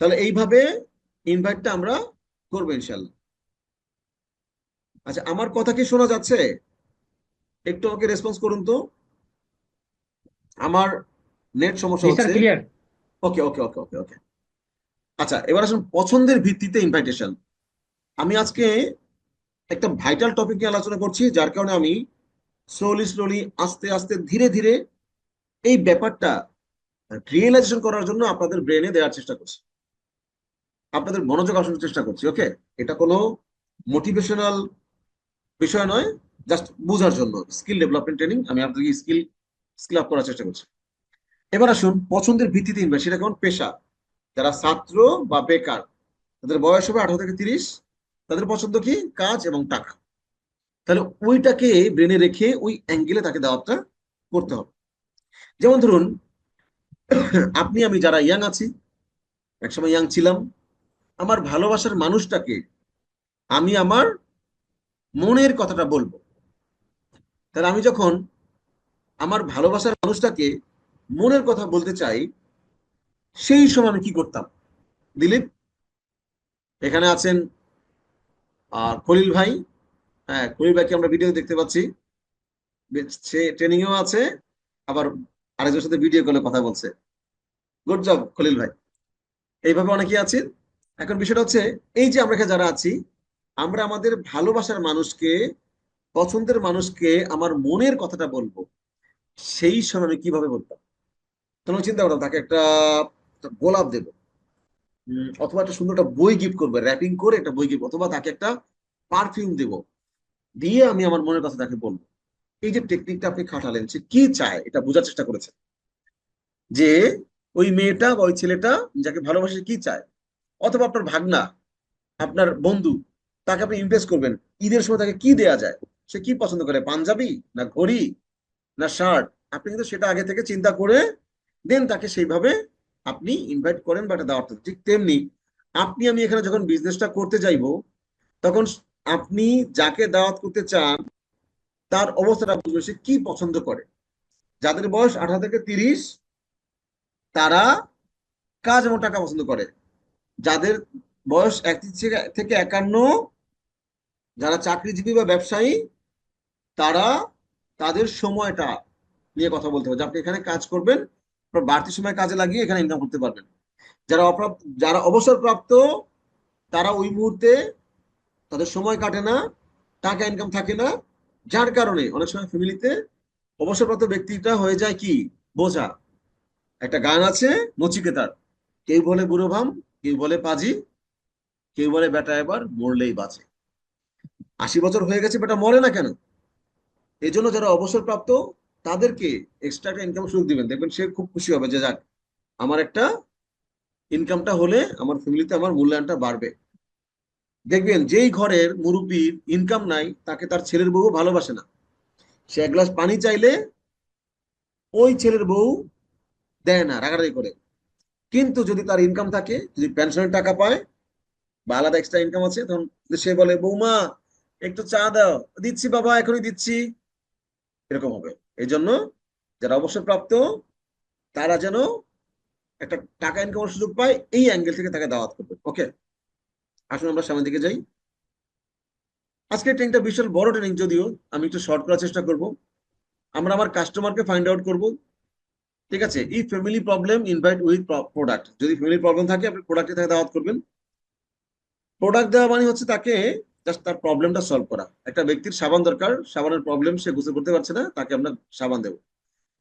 S1: তাহলে এইভাবে ইনভাইটটা আমরা করবো ইনশাল্লাহ। আচ্ছা, আমার কথা কি শোনা যাচ্ছে? একটু আমাকে রেসপন্স করুন তো। আমার নেট সমস্যা
S2: জি স্যার,
S1: হচ্ছে।
S2: ক্লিয়ার।
S1: ওকে ওকে ওকে ওকে ওকে। আচ্ছা, এবার আসুন পছন্দের ভিত্তিতে ইনভাইটেশন। আমি আজকে একটা ভাইটাল টপিক নিয়ে আলোচনা করছি, যার কারণে আমি স্লোলি স্লোলি, আস্তে আস্তে, ধীরে ধীরে এই ব্যাপারটা রিয়েলাইজেশন করার জন্য আপনাদের ব্রেনে দেওয়ার চেষ্টা করছি, আপনাদের মনোযোগ আসানোর চেষ্টা করছি। ওকে, এটা কোনো মোটিভেশনাল বিষয় নয়, জাস্ট বোঝার জন্য, স্কিল ডেভেলপমেন্ট ট্রেনিং। আমি আপনাদেরকে স্কিল স্কিল আপ করার চেষ্টা করছি। এবার আসুন পছন্দের ভিত্তিতে ইনভেস্ট, সেটা কেমন পেশা। যারা ছাত্র বা বেকার, তাদের বয়স হবে 18 থেকে 30, তাদের পছন্দ কি? কাজ এবং টাকা। তাহলে ওইটাকে ব্রেনে রেখে ওই অ্যাঙ্গেলে তাকে দাওয়াতটা করতে হবে। যেমন ধরুন, আপনি আমি যারা ইয়াং আছি, একসময় ইয়াং ছিলাম, আমার ভালোবাসার মানুষটাকে আমি আমার মনের কথাটা বলবো। তাহলে আমি যখন আমার ভালোবাসার মানুষটাকে মনের কথা বলতে চাই, সেই সময় আমি কি করতাম? দিলীপ, এখানে আছেন খলিল ভাই। হ্যাঁ, খলিল ভাইকে আমরা ভিডিও দেখতে পাচ্ছি, সে ট্রেনিং এও আছে, আবার আরেকজনের সাথে ভিডিও কলে কথা বলছে। গুড জব খলিল ভাই। এইভাবে অনেকেই আছেন। এখন বিষয়টা হচ্ছে, এই যে আমরা এখানে যারা আছি, আমরা আমাদের ভালোবাসার মানুষকে, পছন্দের মানুষকে আমার মনের কথাটা বলবো, সেই সময় আমি কিভাবে বলতাম? তখন চিন্তা করতাম তাকে একটা একটা গোলাপ দেবো, অথবা একটা সুন্দর একটা বই গিফট করবো, র্যাপিং করে একটা বই গিফট, অথবা তাকে একটা পারফিউম দেবো, দিয়ে আমি আমার মনের কথা তাকে বলবো। এই যে টেকনিকটা আপনি খাটালেন, সে কি চায় এটা বোঝার চেষ্টা করেছেন, যে ওই মেয়েটা বা ওই ছেলেটা যাকে ভালোবাসে কি চায়। অথবা আপনার ভাগনা, আপনার বন্ধু, তাকে আপনি ইমপ্রেস করবেন, ঈদের সময় তাকে কি দেয়া যায়, সে কি পছন্দ করে, পাঞ্জাবি না ঘড়ি না শার্ট। আপনি কিন্তু সেটা আগে থেকে চিন্তা করে দেন তাকে সেইভাবে আপনি ইনভাইট করেন বা একটা দাওয়াত দেন। ঠিক তেমনি আপনি আমি এখানে যখন বিজনেসটা করতে যাইব, তখন আপনি যাকে দাওয়াত করতে চান তার অবস্থাটা বুঝবে, সে কি পছন্দ করে। যাদের বয়স 18 থেকে 30, তারা কাজ এবং টাকা পছন্দ করে। যাদের বয়স 31 থেকে 51, যারা চাকরিজীবী বা ব্যবসায়ী, তারা তাদের সময়টা নিয়ে কথা বলতে হবে, যে আপনি এখানে কাজ করবেন, আপনার বাড়তি সময় কাজে লাগিয়ে এখানে ইনকাম করতে পারবেন। যারা যারা অবসরপ্রাপ্ত, তারা ওই মুহূর্তে তাদের সময় কাটে না, টাকা ইনকাম থাকে না, যার কারণে অনেক সময় ফ্যামিলিতে অবসরপ্রাপ্ত ব্যক্তিটা হয়ে যায় কি, বোঝা। একটা গান আছে নচিকেতার, কেউ বলে বুড়ো ভাম, কেউ বলে পাজি, কেউ বলে বেটা এবার মরলেই বাঁচে। 80 বছর হয়ে গেছে, বেটা মরে না কেন? এই জন্য যারা অবসরপ্রাপ্ত, তাদেরকে এক্সট্রা একটা ইনকাম সুযোগ দিবেন, দেখবেন সে খুব খুশি হবে, যে যাক, আমার একটা ইনকামটা হলে আমার ফ্যামিলিতে আমার মূল্যায়নটা বাড়বে। দেখবেন যেই ঘরের মুরব্বীর ইনকাম নাই, তাকে তার ছেলের বউ ভালোবাসে না। সে এক গ্লাস পানি চাইলে ওই ছেলের বউ দেয় না, রাগারাগি করে। কিন্তু যদি তার ইনকাম থাকে, যদি পেনশনের টাকা পায় বা আলাদা এক্সট্রা ইনকাম আছে, তখন সে বলে, বৌমা একটু চা দাও, দিচ্ছি বাবা, এখনই দিচ্ছি। এরকম হবে। এই জন্য যারা অবসরপ্রাপ্ত, তারা যেন একটা টাকা ইনকামের সুযোগ পায়, এই অ্যাঙ্গেল থেকে তাকে দাওয়াত করবে। ওকে, আসুন আমরা সামনের দিকে যাই। আজকে ট্রেনিংটা বিশাল বড় ট্রেনিং, যদিও আমি একটু শর্ট করার চেষ্টা করব। আমরা আমার কাস্টমারকে ফাইন্ড আউট করব, ঠিক আছে? E family problem invite with product. যদি ফ্যামিলি প্রবলেম থাকে আপনি প্রোডাক্টে তাকে দাওয়াত করবেন। প্রোডাক্ট দেওয়া মানে হচ্ছে তাকে জাস্ট তার প্রবলেমটা সলভ করা। একটা ব্যক্তির সাবান দরকার, সাবানের প্রবলেম সে গোসল করতে পারছে না, তাকে আমরা সাবান দেবো।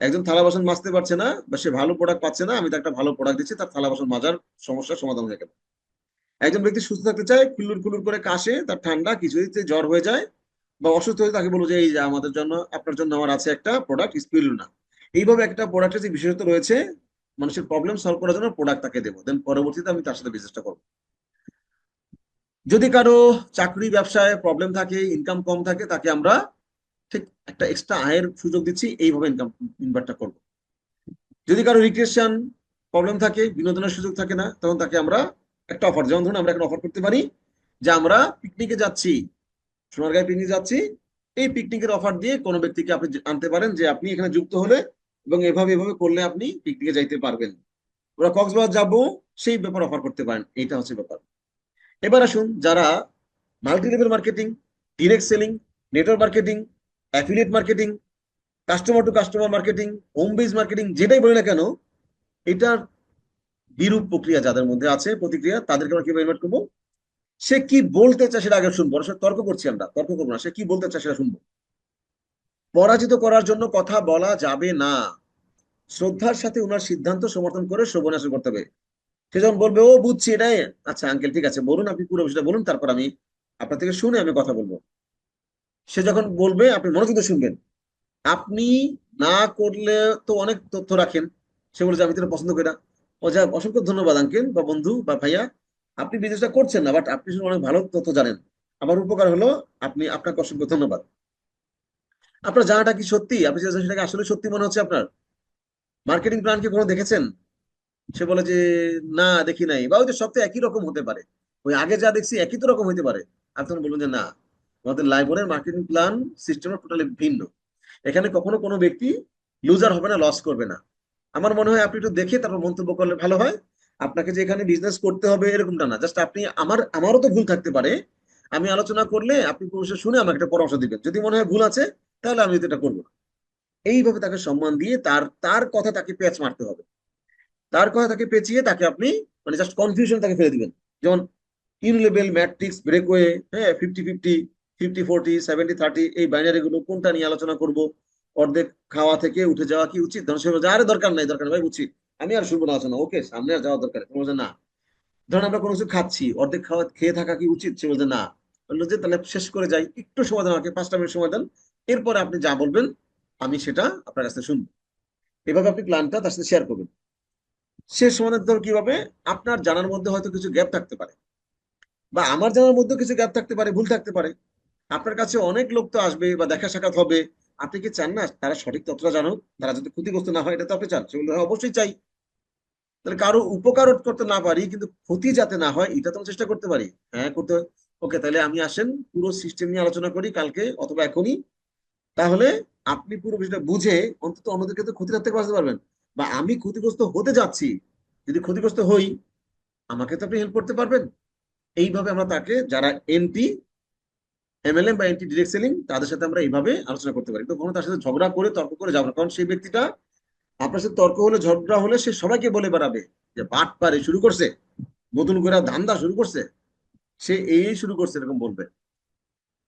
S1: একজন থালা বাসন মাজতে পারছে না বা সে ভালো প্রোডাক্ট পাচ্ছে না, আমি তাকে একটা ভালো প্রোডাক্ট দিচ্ছি, তার থালা বাসন মাজার সমস্যার সমাধান হয়ে গেল। একজন ব্যক্তি সুস্থ থাকতে চায়, কুল্লুর কুল্লুর করে কাশে, তার ঠান্ডা কিছুদিতে জ্বর হয়ে যায় বা অসুস্থ হয়ে, তাকে বলবো যে এই যে আমাদের জন্য, আপনার জন্য আমার আছে একটা প্রোডাক্ট স্পিরুলিনা। এইভাবে একটা প্রোডাক্টের যে বিশেষত্ব রয়েছে, মানুষের প্রবলেম সলভ করার জন্য প্রোডাক্ট তাকে দেবো, দেন পরবর্তীতে আমি তার সাথে বিজনেসটা করবো। যদি কারো চাকরি ব্যবসায় প্রবলেম থাকে, ইনকাম কম থাকে, তাকে আমরা ঠিক একটা এক্সট্রা আয়ের সুযোগ দিচ্ছি, এইভাবে ইনকাম ইনভার্টটা করবো। যদি কারো রিক্রিয়েশন প্রবলেম থাকে, বিনোদনের সুযোগ থাকে না, তখন তাকে আমরা একটা অফার, যেমন ধরুন আমরা একটা অফার করতে পারি যে আমরা পিকনিকে যাচ্ছি, সোনারগাঁয়ে পিকনিক যাচ্ছি, এই পিকনিকের অফার দিয়ে কোনো ব্যক্তিকে আপনি আনতে পারেন যে আপনি এখানে যুক্ত হলে এবং এভাবে এভাবে করলে আপনি পিকনিকে যাইতে পারবেন। ওরা কক্সবাজার যাবো, সেই ব্যাপার অফার করতে পারেন। এইটা হচ্ছে ব্যাপার। এবার আসুন, যারা multi level marketing, direct selling, network marketing, affiliate marketing, customer to customer marketing, home base marketing, যেটাই বলি না কেন, এটার বিরূপ প্রক্রিয়া যাদের মধ্যে আছে, প্রতিক্রিয়া, তাদেরকে আমরা কিভাবে ইনভাইট করবো? সে কি বলতে চায় সেটা আগে শুনবো। বড় তর্ক করছি, আমরা তর্ক করবো না, সে কি বলতে চায় সেটা শুনবো। পরাজিত করার জন্য কথা বলা যাবে না। শ্রদ্ধার সাথে ওনার সিদ্ধান্ত সমর্থন করে শ্রবণ আসন করতে হবে। সে যখন বলবে ও বুঝছি এটাই, আচ্ছা আঙ্কেল ঠিক আছে বলুন, আপনি পুরো বিষয়টা বলুন, তারপর আমি আপনার থেকে শুনে আমি কথা বলবো। সে যখন বলবে আপনি মনোযোগ দিয়ে শুনবেন। আপনি না করলে তো অনেক তথ্য রাখেন, সে বলে যে আমি তো পছন্দ করি না। ও যা, অসংখ্য ধন্যবাদ আঙ্কেল বা বন্ধু বা ভাইয়া, আপনি বিজনেসটা করছেন না, বাট আপনি শুধু অনেক ভালো তথ্য জানেন, আমার উপকার হলো, আপনি আপনাকে অসংখ্য ধন্যবাদ। আপনার জানাটা কি সত্যি? আপনি যেটা সেটাকে আসলে সত্যি মনে হচ্ছে আপনার? মার্কেটিং প্ল্যান কি কোনো দেখেছেন? সে বলে যে না দেখি নাই, বা ওই যে সব তো একই রকম হতে পারে, ওই আগে যা দেখছি একই তো রকম হতে পারে। আপনি তখন বলুন যে না, আমাদের লাইফের মার্কেটিং প্ল্যান সিস্টেম টোটালি ভিন্ন। এখানে কখনো কোনো ব্যক্তি লুজার হবে না, লস করবে না। আমার মনে হয় আপনি একটু দেখে তারপর মন্তব্য করলে ভালো হয়। আপনাকে যে এখানে বিজনেস করতে হবে এরকমটা না, জাস্ট আপনি আমারও তো ভুল থাকতে পারে, আমি আলোচনা করলে আপনি পুরুষে শুনে আমাকে একটা পরামর্শ দিবেন, যদি মনে হয় ভুল আছে তাহলে আমি এটা করবো না। এইভাবে তাকে সম্মান দিয়ে তার তার কথা তাকে পেঁচ মারতে হবে। তার কথা তাকে পেঁচিয়ে তাকে আপনি মানে জাস্ট কনফিউশন তাকে ফেলে দিবেন। যেমন ইউনিলেভেল, ম্যাট্রিক্স, ব্রেকওয়ে, হ্যাঁ, 50-50, 50-40, 70-30, এই বাইনারি গুলো কোনটা নিয়ে আলোচনা করব। অর্ধেক খাওয়া থেকে উঠে যাওয়া কি উচিত? ধরুন সে বলছে আরে দরকার নাই, দরকার নাই ভাই, উচিত, আমি আর শুনবো না আলোচনা, ওকে সামনে আর যাওয়া দরকার নেই। তুমি বলছে না। ধরুন আমরা কোনো কিছু খাচ্ছি, অর্ধেক খাওয়া খেয়ে থাকা কি উচিত? সে বলছে না। বললো যে তাহলে শেষ করে যাই, একটু সময় দেন আমাকে, 5টা মিনিট সময় দেন, এরপরে আপনি যা বলবেন আমি সেটা আপনার কাছে শুনবো। এভাবে আপনি প্ল্যানটা তার সাথে শেয়ার করবেন। সে সমাধান ধর কিভাবে? আপনার জানার মধ্যে হয়তো কিছু গ্যাপ থাকতে পারে, বা আমার জানার মধ্যে কিছু গ্যাপ থাকতে পারে, ভুল থাকতে পারে। আপনার কাছে অনেক লোক তো আসবে বা দেখা সাক্ষাৎ হবে, আপনি কি চান না তারা সঠিক তথ্যটা জানুক, তারা যদি ক্ষতিগ্রস্ত না হয়? এটা তো আপনি চান। সেগুলো অবশ্যই চাই। তাহলে কারো উপকার করতে না পারি কিন্তু ক্ষতি যাতে না হয় এটা তো চেষ্টা করতে পারি। হ্যাঁ করতে হয়। ওকে, তাহলে আমি আসেন পুরো সিস্টেম নিয়ে আলোচনা করি কালকে অথবা এখনই। তাহলে আপনি পুরো বিষয়টা বুঝে অন্তত অন্যদেরকে তো ক্ষতি থেকে বাঁচতে পারবেন। বা আমি ক্ষতিগ্রস্ত হতে যাচ্ছি, যদি ক্ষতিগ্রস্ত হই, আমাকে তো আপনি হেল্প করতে পারবেন। এইভাবে আমরা তাকে, যারা এনটি এমএলএম বা এনটি ডিরেক্ট সেলিং, তাদের সাথে আমরা এইভাবে আলোচনা করতে পারি। কখনো তার সাথে ঝগড়া করে তর্ক করে যাবো না, কারণ সেই ব্যক্তিটা আপনার সাথে তর্ক হলে, ঝগড়া হলে সে সবাইকে বলে বেড়াবে যে বাট পারে শুরু করছে, নতুন করে ধান্দা শুরু করছে, সে এই শুরু করছে, এরকম বলবে।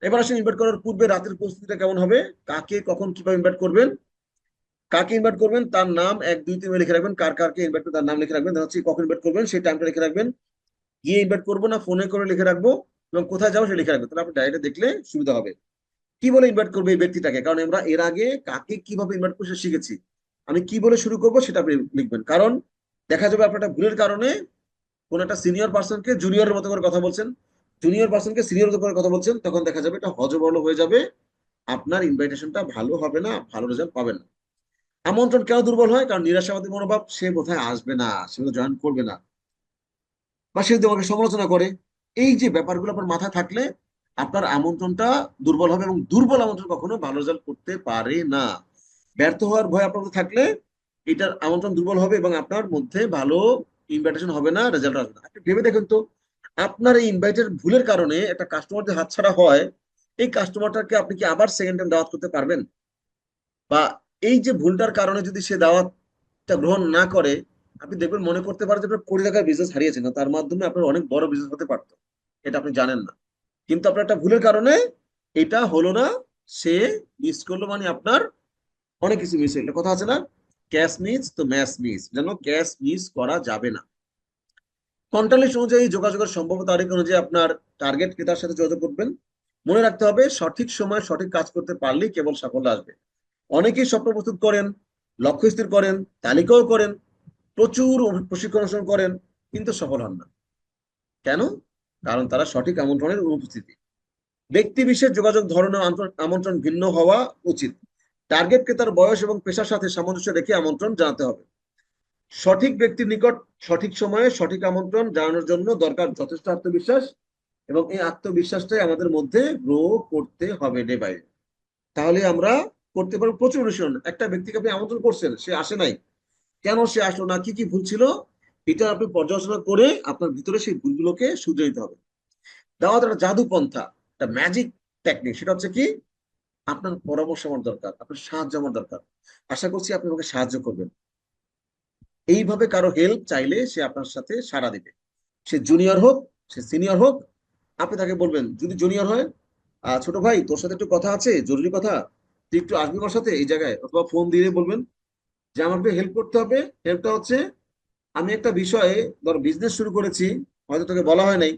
S1: এবার আসলে ইনভাইট করার পূর্বে রাতের প্রস্তুতিটা কেমন হবে? কাকে কখন কিভাবে ইনভাইট করবেন, কাকে ইনভাইট করবেন তার নাম 1 2 3 লিখে রাখবেন, কার কারকে ইনভাইট করবেন তার নাম লিখে রাখবেন, হচ্ছে কখন ইনভাইট করবেন সেই টাইমটা লিখে রাখবেন। গিয়ে ইনভাইট করবো না ফোনে করে লিখে রাখবো, এবং কোথায় যাবো সেটা লিখে রাখবেন, তাহলে আপনি ডাইরেক্ট দেখলে সুবিধা হবে। কি বলে ইনভাইট করবে এই ব্যক্তিটাকে, কারণ আমরা এর আগে কাকে কিভাবে ইনভাইট করতে শিখেছি। আমি কি বলে শুরু করবো সেটা আপনি লিখবেন, কারণ দেখা যাবে আপনার একটা ভুলের কারণে কোন একটা সিনিয়র পার্সনকে জুনিয়রের মতো করে কথা বলছেন, জুনিয়র পার্সনকে সিনিয়র মতো করে কথা বলছেন, তখন দেখা যাবে এটা হজবরল হয়ে যাবে, আপনার ইনভাইটেশনটা ভালো হবে না, ভালো রেজাল্ট পাবেন না। আমন্ত্রণ কেন দুর্বল হয়? কারণ নিরাশাবাদী মনোভাব, সে বোধহয় আসবে না, সে জয়েন করবে না, বা সে যদি আমাকে সমালোচনা করে। এই যে ব্যাপারগুলো আপনার মাথায় থাকলে আপনার আমন্ত্রণটা দুর্বল হবে, এবং দুর্বল আমন্ত্রণ কখনো ভালো রেজাল্ট করতে পারে না। ব্যর্থ হওয়ার ভয় আপনার মধ্যে থাকলে এটার আমন্ত্রণ দুর্বল হবে এবং আপনার মধ্যে ভালো ইনভাইটেশন হবে না, রেজাল্ট আসবে না। আপনি ভেবে দেখুন তো, আপনার এই ইনভাইটের ভুলের কারণে একটা কাস্টমার যে হাতছাড়া হয়, এই কাস্টমারটাকে আপনি কি আবার সেকেন্ড টাইম দাওয়াত করতে পারবেন? বা এই যে ভুলটার কারণে যদি সে দাওয়াতটা গ্রহণ না করে, আপনি দেখবেন মনে করতে পারেন যে আপনার কোটি টাকার বিজনেস হারিয়েছেন, না তার মাধ্যমে আপনার অনেক বড় বিজনেস হতে পারতো, এটা আপনি জানেন না। কিন্তু আপনার একটা ভুলের কারণে এটা হলো না, সে মিস করলো, মানে আপনার অনেক কিছু মিস হয়ে গেলো। কথা আছে না, ক্যাশ মিস তো ম্যাচ মিস, যেন ক্যাশ মিস করা যাবে না। কন্ট্রাক্ট লিস্ট অনুযায়ী যোগাযোগের সম্ভাব্য তারিখ অনুযায়ী আপনার টার্গেট ক্রেতার সাথে যোগাযোগ করবেন। মনে রাখতে হবে সঠিক সময় সঠিক কাজ করতে পারলেই কেবল সাফল্য আসবে। অনেকেই স্বপ্ন প্রস্তুত করেন, লক্ষ্য স্থির করেন, তালিকাও করেন, প্রচুর প্রশিক্ষণ অনুসরণ করেন, কিন্তু সফল হন না। কেন? কারণ তারা সঠিক আমন্ত্রণের অনুপস্থিতি। ব্যক্তি বিশেষ যোগাযোগ ধরনের আমন্ত্রণ ভিন্ন হওয়া উচিত। টার্গেট ক্রেতার বয়স এবং পেশার সাথে সামঞ্জস্য রেখে আমন্ত্রণ জানাতে হবে। সঠিক ব্যক্তির নিকট সঠিক সময়ে সঠিক আমন্ত্রণ জানানোর জন্য দরকার যথেষ্ট আত্মবিশ্বাস, এবং এই আত্মবিশ্বাসটাই আমাদের মধ্যে গ্রো করতে হবে ডে বাই ডে। তাহলে আমরা করতে পারবো প্রচুর অনুশীলন। একটা ব্যক্তিকে আপনি আমন্ত্রণ করছেন, সে আসে নাই, কেন সে আসলো না, কি কি ভুল ছিল, এটা আপনি পর্যালোচনা করে আপনার ভিতরে সেই ভুলগুলোকে শুধরে দিতে হবে। দাওয়াত একটা জাদু পন্থা, একটা ম্যাজিক টেকনিক। সেটা হচ্ছে কি, আপনার পরামর্শ আমার দরকার, আপনার সাহায্য আমার দরকার। আশা করছি আপনি আমাকে সাহায্য করবেন। এইভাবে কারো হেল্প চাইলে সে আপনার সাথে সাড়া দিবে। সে জুনিয়র হোক, সে সিনিয়র হোক, আপনি তাকে বলবেন, যদি জুনিয়র হয়, ছোট ভাই তোর সাথে একটু কথা আছে, জরুরি কথা, তুই একটু আসবি আমার সাথে এই জায়গায়, অথবা ফোন দিয়ে বলবেন যে আমাকে হেল্প করতে হবে। হেল্পটা হচ্ছে, আমি একটা বিষয়ে, ধর বিজনেস শুরু করেছি, হয়তো তোকে বলা হয় নাই,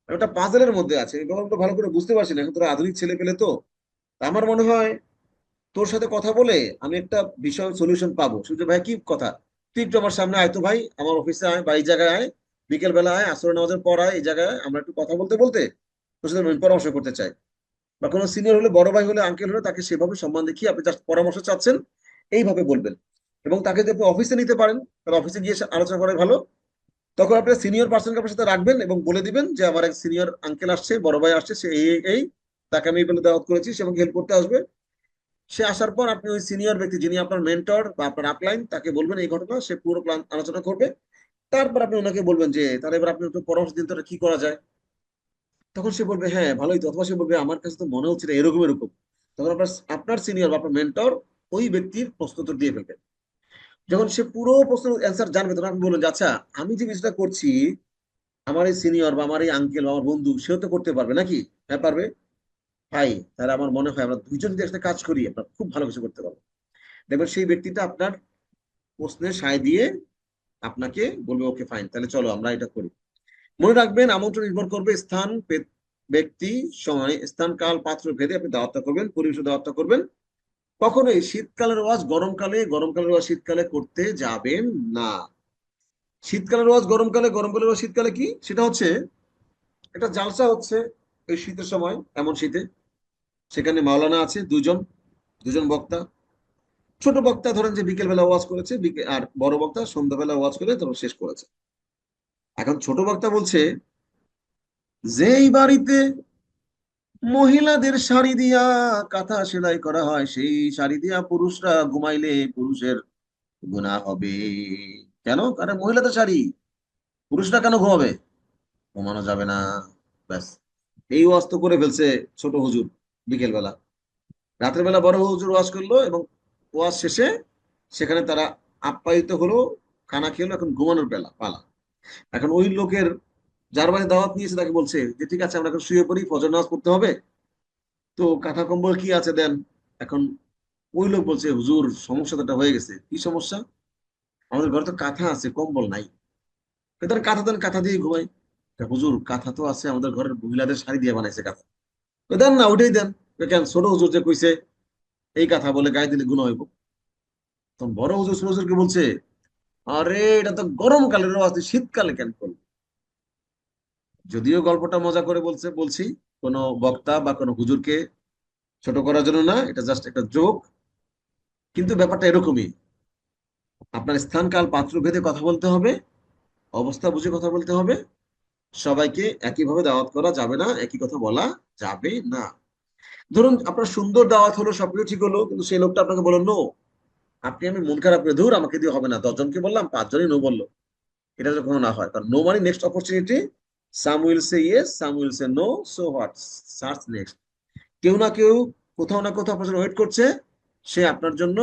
S1: আমি একটা পাজলের মধ্যে আছে, গল্পটা ভালো করে বুঝতে পারছি না, এখন তোরা আধুনিক ছেলে পেলে তো। তা আমার মনে হয় তোর সাথে কথা বলে আমি একটা বিষয় সলিউশন পাবো। সূর্য ভাই কি কথা, তুই একটু আমার সামনে আয় তো ভাই, আমার অফিসে আয় বা এই জায়গায় আয়, বিকেল বেলা আয়, আসর নামাজের পর আয়, এই জায়গায় আয়, আমরা একটু কথা বলতে বলতে তোর সাথে আমি পরামর্শ করতে চাই। বা কোনো সিনিয়র হলে, বড় ভাই হলে, আঙ্কেল হলে, তাকে সেভাবে সম্মান দেখিয়ে আপনি জাস্ট পরামর্শ চাচ্ছেন, এইভাবে বলবেন। এবং তাকে যদি আপনি অফিসে নিতে পারেন, তাহলে অফিসে গিয়ে আলোচনা করাই ভালো। তখন আপনার সিনিয়র পার্সনকে আপনার সাথে রাখবেন এবং বলে দিবেন যে আমার এক সিনিয়র আঙ্কেল আসছে, বড় ভাই আসছে, সে এই তাকে আমি এই বলে দাওয়াত করেছি, সে আমাকে হেল্প করতে আসবে। সে আসার পর আপনি ওই সিনিয়র ব্যক্তি, যিনি আপনার মেন্টর বা আপনার আপলাইন, তাকে বলবেন এই ঘটনা, সে পুরো প্ল্যান আলোচনা করবে। তারপর আপনি ওনাকে বলবেন যে তাহলে এবার আপনি একটু পরামর্শ দিন তো, এটা কি করা যায়। তখন সে বলবে হ্যাঁ ভালোই তো, অথবা সে বলবে আমার কাছে তো মনে হচ্ছে না এরকম এরকম। তখন আপনার আপনার সিনিয়র বা আপনার মেন্টর ওই ব্যক্তির প্রশ্ন উত্তর দিয়ে ফেলবেন। যখন সে পুরো প্রশ্নের অ্যান্সার জানবে, তখন আপনি বলবেন যে আচ্ছা, আমি যে বিষয়টা করছি, আমার এই সিনিয়র বা আমার এই আঙ্কেল বা আমার বন্ধু, সেও তো করতে পারবে নাকি? হ্যাঁ পারবে। ভাই তাহলে আমার মনে হয় আমরা দুইজন যদি একটা কাজ করি, আমরা খুব ভালো কিছু করতে পারবো। দেখবেন সেই ব্যক্তিটা আপনার প্রশ্নের সায় দিয়ে আপনাকে বলবে ওকে ফাইন, তাহলে চলো আমরা এটা করি। মনে রাখবেন, আমন্ত্রণ নির্ভর করবে স্থান, ব্যক্তি, সময়, স্থান, কাল, পাত্র ভেদে আপনি দাওয়াতটা করবেন, পরিবেশে দাওয়াতটা করবেন। কখনোই শীতকালের ওয়াজ গরমকালে, গরমকালের ওয়াজ শীতকালে করতে যাবেন না। শীতকালের ওয়াজ গরমকালে, গরমকালের ওয়াজ শীতকালে, কি সেটা হচ্ছে, একটা জালসা হচ্ছে এই শীতের সময়, এমন শীতে। সেখানে মাওলানা আছে দুজন, দুজন বক্তা। ছোট বক্তা ধরেন যে বিকেল বেলা ওয়াজ করেছে, আর বড় বক্তা সন্ধ্যাবেলা ওয়াজ করে তারপর শেষ করেছে। এখন ছোট বক্তা বলছে, যেই বাড়িতে মহিলাদের শাড়ি দিয়া কাঁথা সেলাই করা হয়, সেই শাড়ি দিয়া পুরুষরা ঘুমাইলে পুরুষের গুনাহ হবে। কেন? কারণ মহিলাদের শাড়ি, পুরুষরা কেন ঘুমাবে? ঘুমানো যাবে না। ব্যাস, এই ওয়াজ তো করে ফেলছে ছোট হুজুর বিকেল বেলা। রাতের বেলা বড় হুজুর ওয়াজ করলো, এবং ওয়াজ শেষে সেখানে তারা আপ্যায়িত হলো, খানা খেলো, এখন ঘুমানোর বেলা পালা। এখন ওই লোকের, যার বাড়ি দাওয়াত নিয়েছে, তাকে বলছে যে ঠিক আছে আমরা এখন শুয়ে পড়ি, ফজর নামাজ পড়তে হবে, তো কাঁথা কম্বল কি আছে দেন। এখন ওই লোক বলছে হুজুর সমস্যা তো একটা হয়ে গেছে। কি সমস্যা? আমাদের ঘরে তো কাঁথা আছে, কম্বল নাই। তার কাঁথা দেন, কাঁথা দিয়ে ঘুমাই। হুজুর কাঁথা তো আছে, আমাদের ঘরের মহিলাদের শাড়ি দিয়ে বানাইছে কাঁথা। দেন না, ওইটাই দেন। কেন? ছোট হুজুর যে কইছে এই কথা বলে গায়ে দিলে গুনাহ হইব। তখন বড় হুজুর ছোট হুজুরকে বলছে, আরে এটা তো গরমকালের ওয়াজ, তুই শীতকালে কেন করলি? যদিও গল্পটা মজা করে বলছি, কোনো বক্তা বা কোনো হুজুরকে ছোট করার জন্য না, এটা জাস্ট একটা জোক। কিন্তু ব্যাপারটা এরকমই, আপনার স্থান, কাল, পাত্র ভেদে কথা বলতে হবে, অবস্থা বুঝে কথা বলতে হবে। সবাইকে একইভাবে দাওয়াত করা যাবে না, একই কথা বলা যাবে না। ধরুন আপনার সুন্দর দাওয়াত হলো, সবকিছু ঠিক হলো, কিন্তু সেই লোকটা আপনাকে বললো নো। আপনি আমি মন খারাপ করে, ধুর আমাকে দিয়ে হবে না, 10 জনকে বললাম 5 জনই নো বললো। এটা যখন না হয়, কারণ নো মানে next opportunity, some will say yes, some will say no, so what, search next. কেউ না কেউ কোথাও না কোথাও আপনার জন্য ওয়েট করছে, সে আপনার জন্য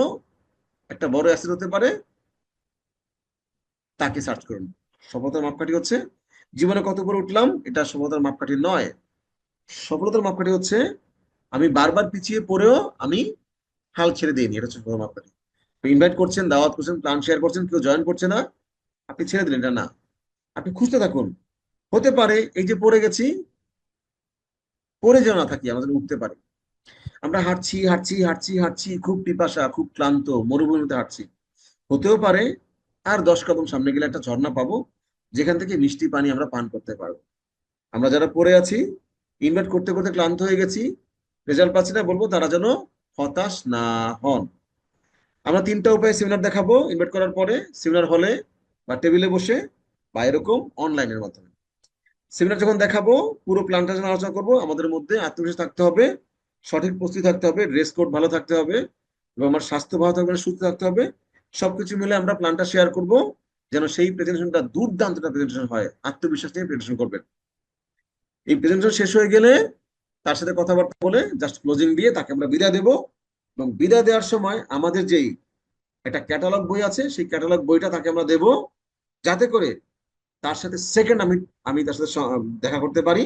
S1: একটা বড় অ্যাসেট হতে পারে, তাকে সার্চ করুন। সফলতার মাপকাঠি হচ্ছে জীবনে কত করে উঠলাম, এটা সফলতার মাপকাঠি নয়। সফলতার মাপকাঠি হচ্ছে আমি বারবার পিছিয়ে পড়েও আমি হাল ছেড়ে দিইনি, এটা হচ্ছে সফলতার মাপকাঠি। ইনভাইট করছেন, দাওয়াত করছেন, প্ল্যান শেয়ার করছেন, কেউ জয়েন করছে না, আপনি ছেড়ে দিলেন, এটা না। আপনি খুঁজতে থাকুন। হতে পারে এই যে পড়ে গেছি, পড়ে যেও না থাকি, আমাদের উঠতে পারে। আমরা হাঁটছি হাঁটছি হাঁটছি হাঁটছি, খুব পিপাসা, খুব ক্লান্ত, মরুভূমিতে হাঁটছি। হতেও পারে আর 10 কদম সামনে গেলে একটা ঝর্ণা পাবো, যেখান থেকে মিষ্টি পানি আমরা পান করতে পারবো। আমরা যারা পড়ে আছি, ইনভাইট করতে করতে ক্লান্ত হয়ে গেছি, রেজাল্ট পাচ্ছি না, বলবো তারা যেন হতাশ না হন। আমরা 3টা উপায়ে সেমিনার দেখাবো ইনভাইট করার পরে, সেমিনার হলে বা টেবিলে বসে বা এরকম অনলাইনের মাধ্যমে। সেমিনার যখন দেখাবো, পুরো প্ল্যানটা যখন আলোচনা করবো, আমাদের মধ্যে আত্মবিশ্বাস থাকতে হবে, সঠিক প্রস্তুতি থাকতে হবে, ড্রেস কোড ভালো থাকতে হবে, এবং আমার স্বাস্থ্য ভালো থাকবে, সুস্থ থাকতে হবে। সবকিছু মিলে আমরা প্ল্যানটা শেয়ার করব, যেন সেই প্রেজেন্টেশনটা দুর্দান্ত একটা প্রেজেন্টেশন হয়। আত্মবিশ্বাস নিয়ে প্রেজেন্টেশন করবেন। এই প্রেজেন্টেশন শেষ হয়ে গেলে তার সাথে কথাবার্তা বলে জাস্ট ক্লোজিং দিয়ে তাকে আমরা বিদায় দেবো। এবং বিদায় দেওয়ার সময় আমাদের যেই একটা ক্যাটালগ বই আছে, সেই ক্যাটালগ বইটা তাকে আমরা দেবো, যাতে করে তার সাথে সেকেন্ড আমি আমি তার সাথে দেখা করতে পারি।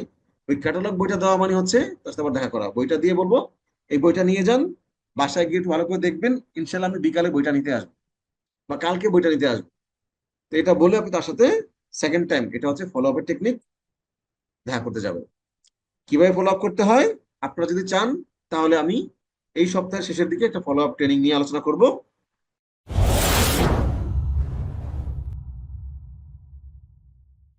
S1: ওই ক্যাটালগ বইটা দেওয়া মানে হচ্ছে তার সাথে আবার দেখা করা। বইটা দিয়ে বলবো এই বইটা নিয়ে যান, বাসায় গিয়ে একটু ভালো করে দেখবেন, ইনশাল্লাহ আমি বিকালে বইটা নিতে আসবো বা কালকে বইটা নিতে আসবো। তো এটা বলে আপনি তার সাথে সেকেন্ড টাইম, এটা হচ্ছে ফলো আপের টেকনিক, দেখা করতে যাবেন। কিভাবে ফলো আপ করতে হয় আপনারা যদি চান, তাহলে আমি এই সপ্তাহের শেষের দিকে একটা ফলো আপ ট্রেনিং নিয়ে আলোচনা করব।